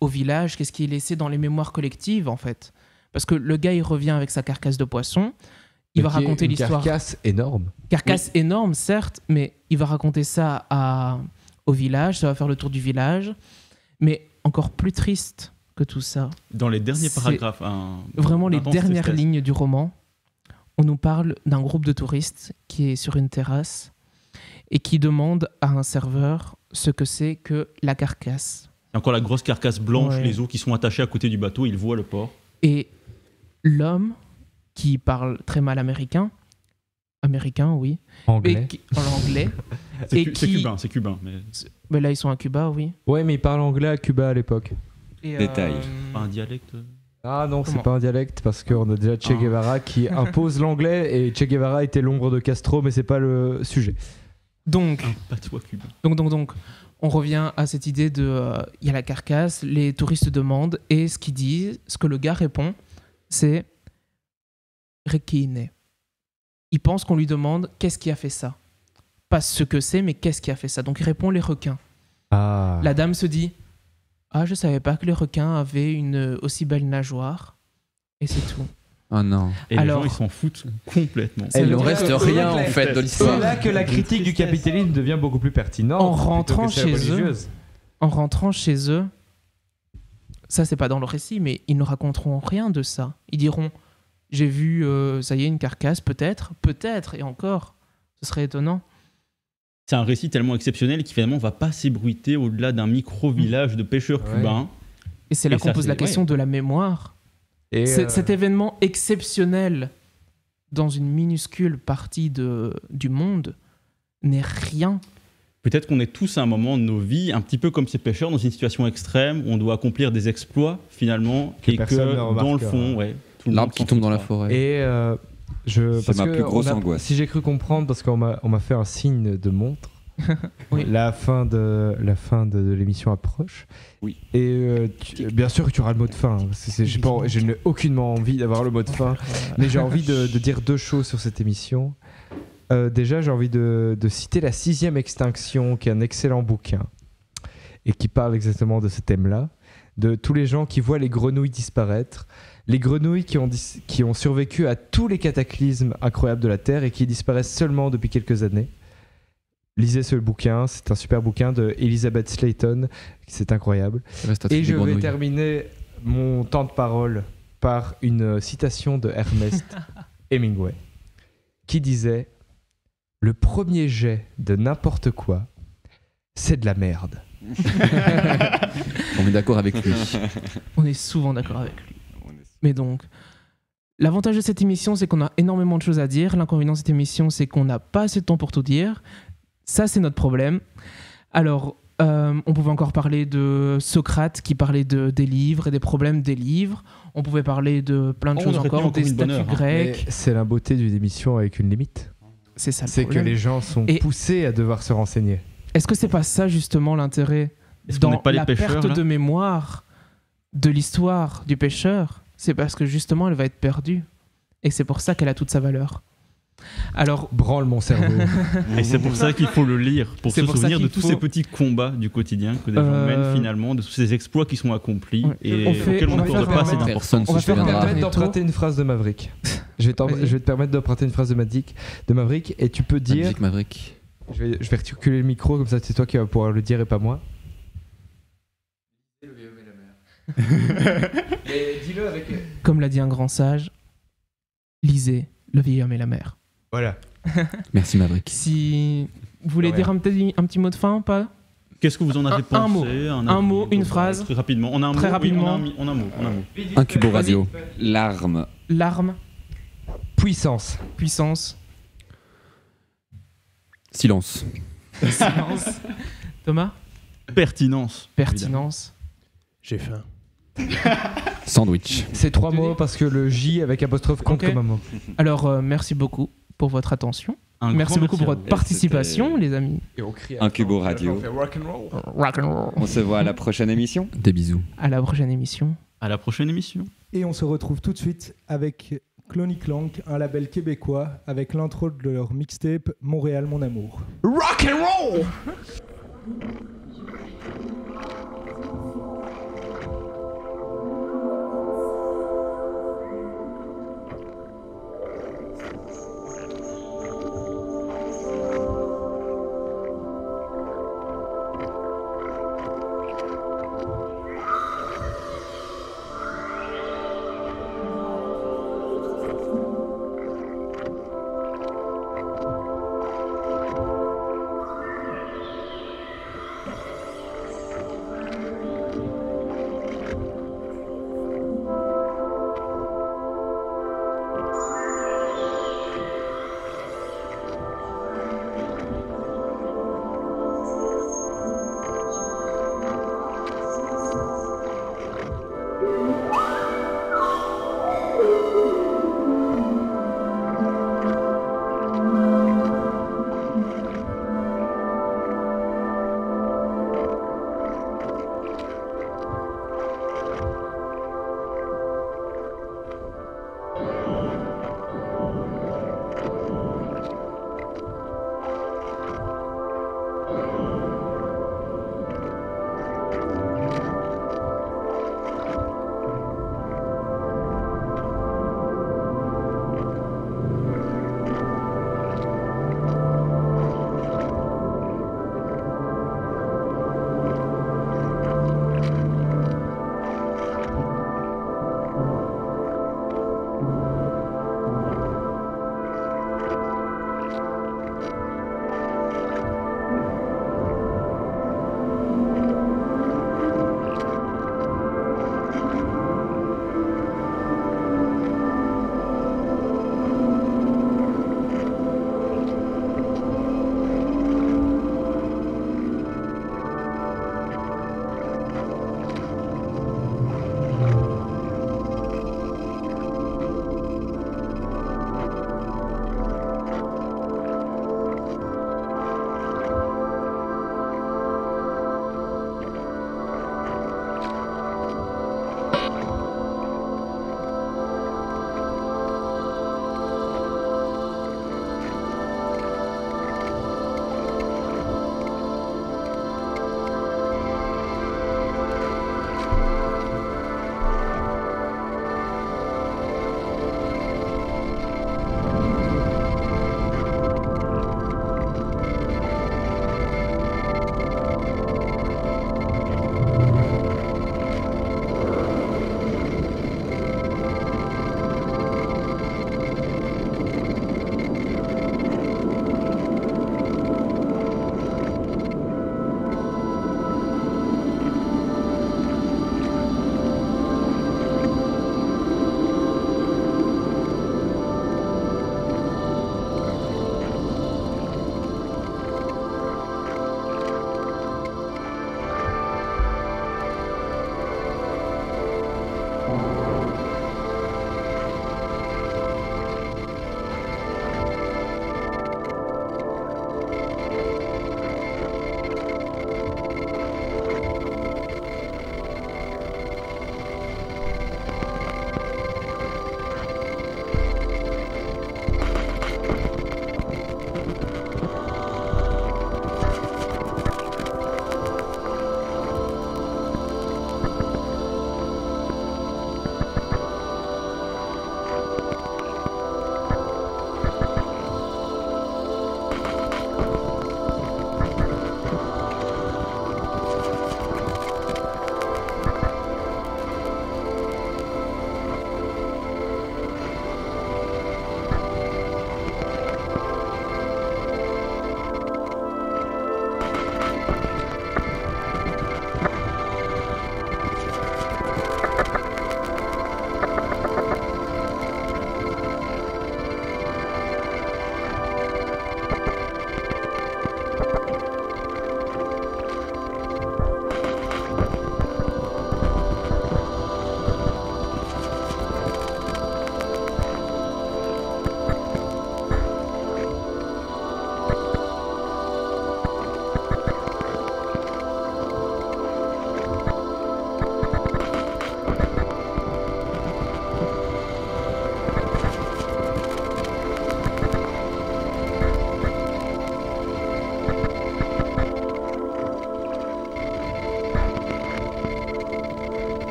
[SPEAKER 2] au village. Qu'est-ce qui est laissé dans les mémoires collectives en fait. Parce que le gars, il revient avec sa carcasse de poisson. Il va raconter l'histoire.
[SPEAKER 4] Carcasse énorme.
[SPEAKER 2] Carcasse énorme, certes, mais il va raconter ça au village. Ça va faire le tour du village. Mais encore plus triste que tout ça.
[SPEAKER 3] Dans les derniers
[SPEAKER 2] C'est
[SPEAKER 3] paragraphes.
[SPEAKER 2] Vraiment les
[SPEAKER 3] intense
[SPEAKER 2] dernières
[SPEAKER 3] tristesse.
[SPEAKER 2] lignes du roman, on nous parle d'un groupe de touristes qui est sur une terrasse et qui demande à un serveur ce que c'est que la carcasse.
[SPEAKER 3] Il y a encore la grosse carcasse blanche,
[SPEAKER 2] Ouais.
[SPEAKER 3] les os qui sont attachés à côté du bateau, ils voient le port.
[SPEAKER 2] Et l'homme qui parle très mal américain, oui,
[SPEAKER 4] Anglais.
[SPEAKER 2] mais en anglais,
[SPEAKER 3] C'est
[SPEAKER 2] Et
[SPEAKER 3] c'est
[SPEAKER 2] qui-
[SPEAKER 3] cubain. Mais
[SPEAKER 2] ben là ils sont à Cuba, oui.
[SPEAKER 4] Ouais, mais il parle anglais à Cuba à l'époque.
[SPEAKER 2] Et,
[SPEAKER 5] Détail.
[SPEAKER 3] pas un dialecte.
[SPEAKER 4] Ah non, c'est
[SPEAKER 2] Comment
[SPEAKER 4] pas un dialecte parce qu'on a déjà Che
[SPEAKER 3] Ah.
[SPEAKER 4] Guevara qui impose l'anglais et Che Guevara était l'ombre de Castro, mais c'est pas le sujet.
[SPEAKER 2] Donc,
[SPEAKER 3] Un patois cubain.
[SPEAKER 2] Donc, on revient à cette idée de, il y a la carcasse, les touristes demandent, et ce qu'il dit, ce que le gars répond, c'est Requine. Il pense qu'on lui demande qu'est-ce qui a fait ça. Pas ce que c'est, mais qu'est-ce qui a fait ça. Donc il répond les requins.
[SPEAKER 4] Ah.
[SPEAKER 2] La dame se dit, Ah, je savais pas que les requins avaient une aussi belle nageoire. Et c'est tout.
[SPEAKER 6] Oh non.
[SPEAKER 3] Et
[SPEAKER 2] Alors-
[SPEAKER 3] les gens, ils s'en foutent complètement.
[SPEAKER 6] Il ne reste
[SPEAKER 4] c'est
[SPEAKER 6] rien
[SPEAKER 4] là
[SPEAKER 6] en
[SPEAKER 4] que-
[SPEAKER 6] fait de
[SPEAKER 4] C'est
[SPEAKER 6] l'histoire.
[SPEAKER 4] là que la critique du capitalisme devient beaucoup plus pertinente.
[SPEAKER 2] En
[SPEAKER 4] plutôt
[SPEAKER 2] rentrant
[SPEAKER 4] que celle
[SPEAKER 2] chez eux.
[SPEAKER 4] religieuse.
[SPEAKER 2] En rentrant chez eux, ça c'est pas dans le récit, mais ils ne raconteront rien de ça. Ils diront, j'ai vu, ça y est, une carcasse, peut-être, et encore, ce serait étonnant.
[SPEAKER 3] C'est un récit tellement exceptionnel qui finalement va pas s'ébruiter au-delà d'un micro-village de pêcheurs
[SPEAKER 4] Ouais.
[SPEAKER 3] cubains.
[SPEAKER 2] Et c'est là
[SPEAKER 3] Et
[SPEAKER 2] qu'on
[SPEAKER 3] ça,
[SPEAKER 2] pose la
[SPEAKER 3] c'est-
[SPEAKER 2] question
[SPEAKER 3] ouais.
[SPEAKER 2] de la mémoire.
[SPEAKER 4] Et,
[SPEAKER 2] Cet événement exceptionnel dans une minuscule partie du monde n'est rien.
[SPEAKER 3] Peut-être qu'on est tous à un moment de nos vies, un petit peu comme ces pêcheurs, dans une situation extrême où on doit accomplir des exploits finalement,
[SPEAKER 4] Que
[SPEAKER 3] et que
[SPEAKER 4] personne ne
[SPEAKER 3] dans le
[SPEAKER 4] remarquera.
[SPEAKER 3] fond, tout le
[SPEAKER 6] L'arbre
[SPEAKER 3] monde
[SPEAKER 6] qui
[SPEAKER 3] s'en
[SPEAKER 6] tombe dans la
[SPEAKER 3] fout.
[SPEAKER 6] forêt.
[SPEAKER 4] Et
[SPEAKER 5] C'est
[SPEAKER 4] parce
[SPEAKER 5] ma
[SPEAKER 4] que
[SPEAKER 5] plus grosse
[SPEAKER 4] on a-
[SPEAKER 5] angoisse.
[SPEAKER 4] Si j'ai cru comprendre, parce qu'on m'a fait un signe de montre,
[SPEAKER 2] Oui.
[SPEAKER 4] la fin de l'émission approche.
[SPEAKER 5] Oui.
[SPEAKER 4] Et bien sûr que tu auras le mot de fin. Je n'ai aucunement envie d'avoir le mot de fin, mais j'ai envie de dire deux choses sur cette émission. Déjà, j'ai envie de citer La 6e extinction, qui est un excellent bouquin et qui parle exactement de ce thème-là, de tous les gens qui voient les grenouilles disparaître, les grenouilles qui ont survécu à tous les cataclysmes incroyables de la Terre et qui disparaissent seulement depuis quelques années. Lisez ce bouquin, c'est un super bouquin de Elizabeth Slayton, c'est incroyable.
[SPEAKER 6] Reste à
[SPEAKER 4] Et
[SPEAKER 6] trier
[SPEAKER 4] je
[SPEAKER 6] des
[SPEAKER 4] vais
[SPEAKER 6] grenouilles.
[SPEAKER 4] terminer mon temps de parole par une citation de Ernest Hemingway qui disait « Le premier jet de n'importe quoi, c'est de la merde.
[SPEAKER 6] On est d'accord avec lui.
[SPEAKER 2] On est souvent d'accord avec lui. Mais donc, l'avantage de cette émission, c'est qu'on a énormément de choses à dire. L'inconvénient de cette émission, c'est qu'on n'a pas assez de temps pour tout dire. Ça, c'est notre problème. Alors, on pouvait encore parler de Socrate qui parlait des livres et des problèmes des livres. On pouvait parler de plein de
[SPEAKER 3] On
[SPEAKER 2] choses
[SPEAKER 3] aurait tenu
[SPEAKER 2] encore,
[SPEAKER 3] encore
[SPEAKER 2] des
[SPEAKER 3] une bonne
[SPEAKER 2] statues
[SPEAKER 3] heure, hein.
[SPEAKER 4] Mais
[SPEAKER 2] grecques.
[SPEAKER 4] c'est la beauté d'une émission avec une limite.
[SPEAKER 2] C'est ça le
[SPEAKER 4] C'est que
[SPEAKER 2] problème.
[SPEAKER 4] les gens sont
[SPEAKER 2] Et-
[SPEAKER 4] poussés à devoir se renseigner.
[SPEAKER 2] Est-ce que c'est pas ça justement l'intérêt
[SPEAKER 3] Est-ce qu'on
[SPEAKER 2] dans
[SPEAKER 3] n'est pas les
[SPEAKER 2] la
[SPEAKER 3] pêcheurs,
[SPEAKER 2] perte
[SPEAKER 3] là
[SPEAKER 2] de mémoire de l'histoire du pêcheur? C'est parce que justement elle va être perdue et c'est pour ça qu'elle a toute sa valeur. Alors
[SPEAKER 4] Branle mon cerveau.
[SPEAKER 3] Et c'est pour ça qu'il faut le lire, pour
[SPEAKER 2] C'est
[SPEAKER 3] se
[SPEAKER 2] pour ça
[SPEAKER 3] souvenir de
[SPEAKER 2] qu'il
[SPEAKER 3] tous
[SPEAKER 2] faut-
[SPEAKER 3] ces petits combats du quotidien que des gens mènent finalement, de tous ces exploits qui sont accomplis
[SPEAKER 2] Ouais.
[SPEAKER 3] et
[SPEAKER 2] On fait-
[SPEAKER 3] auxquels on
[SPEAKER 2] on va
[SPEAKER 3] n'accorde
[SPEAKER 2] faire
[SPEAKER 3] pas assez
[SPEAKER 2] un-
[SPEAKER 3] d'importance.
[SPEAKER 6] Personne
[SPEAKER 2] On va
[SPEAKER 6] se
[SPEAKER 2] faire un
[SPEAKER 6] souviendra.
[SPEAKER 2] dernier
[SPEAKER 4] Permettre d'emprunter une phrase de Maverick. Je
[SPEAKER 2] Vas-y.
[SPEAKER 4] vais te permettre d'emprunter une phrase de Maverick et tu peux dire.
[SPEAKER 6] Musique Maverick.
[SPEAKER 4] Je vais reculer le micro comme ça c'est toi qui vas pouvoir le dire et pas moi. Mais dis-le avec.
[SPEAKER 2] comme l'a dit un grand sage, lisez Le vieil homme et la mer.
[SPEAKER 4] Voilà.
[SPEAKER 6] Merci Maverick.
[SPEAKER 2] Si vous voulez
[SPEAKER 4] De
[SPEAKER 2] dire un petit mot de fin, pas?
[SPEAKER 3] Qu'est-ce que vous en avez
[SPEAKER 2] Un
[SPEAKER 3] pensé?
[SPEAKER 2] mot. Un mot, une phrase.
[SPEAKER 3] Très rapidement. On a un
[SPEAKER 2] Très
[SPEAKER 3] mot,
[SPEAKER 2] rapidement.
[SPEAKER 3] oui, on a un mot.
[SPEAKER 6] Un cubo radio.
[SPEAKER 5] L'arme.
[SPEAKER 2] Larme,
[SPEAKER 4] Puissance.
[SPEAKER 2] puissance,
[SPEAKER 6] Silence.
[SPEAKER 2] silence. Thomas?
[SPEAKER 3] Pertinence.
[SPEAKER 2] Pertinence.
[SPEAKER 1] J'ai faim.
[SPEAKER 6] Sandwich.
[SPEAKER 4] C'est trois
[SPEAKER 2] Tu
[SPEAKER 4] mots
[SPEAKER 2] dis
[SPEAKER 4] parce que le J avec apostrophe compte
[SPEAKER 2] Ok.
[SPEAKER 4] comme un mot.
[SPEAKER 2] Alors, merci beaucoup pour votre attention.
[SPEAKER 3] Un
[SPEAKER 2] Merci
[SPEAKER 3] grand
[SPEAKER 2] beaucoup pour
[SPEAKER 3] à
[SPEAKER 2] votre
[SPEAKER 3] vous.
[SPEAKER 2] participation, les amis.
[SPEAKER 5] Un cubo radio.
[SPEAKER 2] Rock'n'roll.
[SPEAKER 5] On se voit à la prochaine émission.
[SPEAKER 6] Des bisous.
[SPEAKER 2] À la prochaine émission.
[SPEAKER 3] À la prochaine émission.
[SPEAKER 9] Et on se retrouve tout de suite avec Clony Clank, un label québécois, avec l'intro de leur mixtape Montréal mon amour.
[SPEAKER 4] Rock'n'roll.
[SPEAKER 9] Ciao.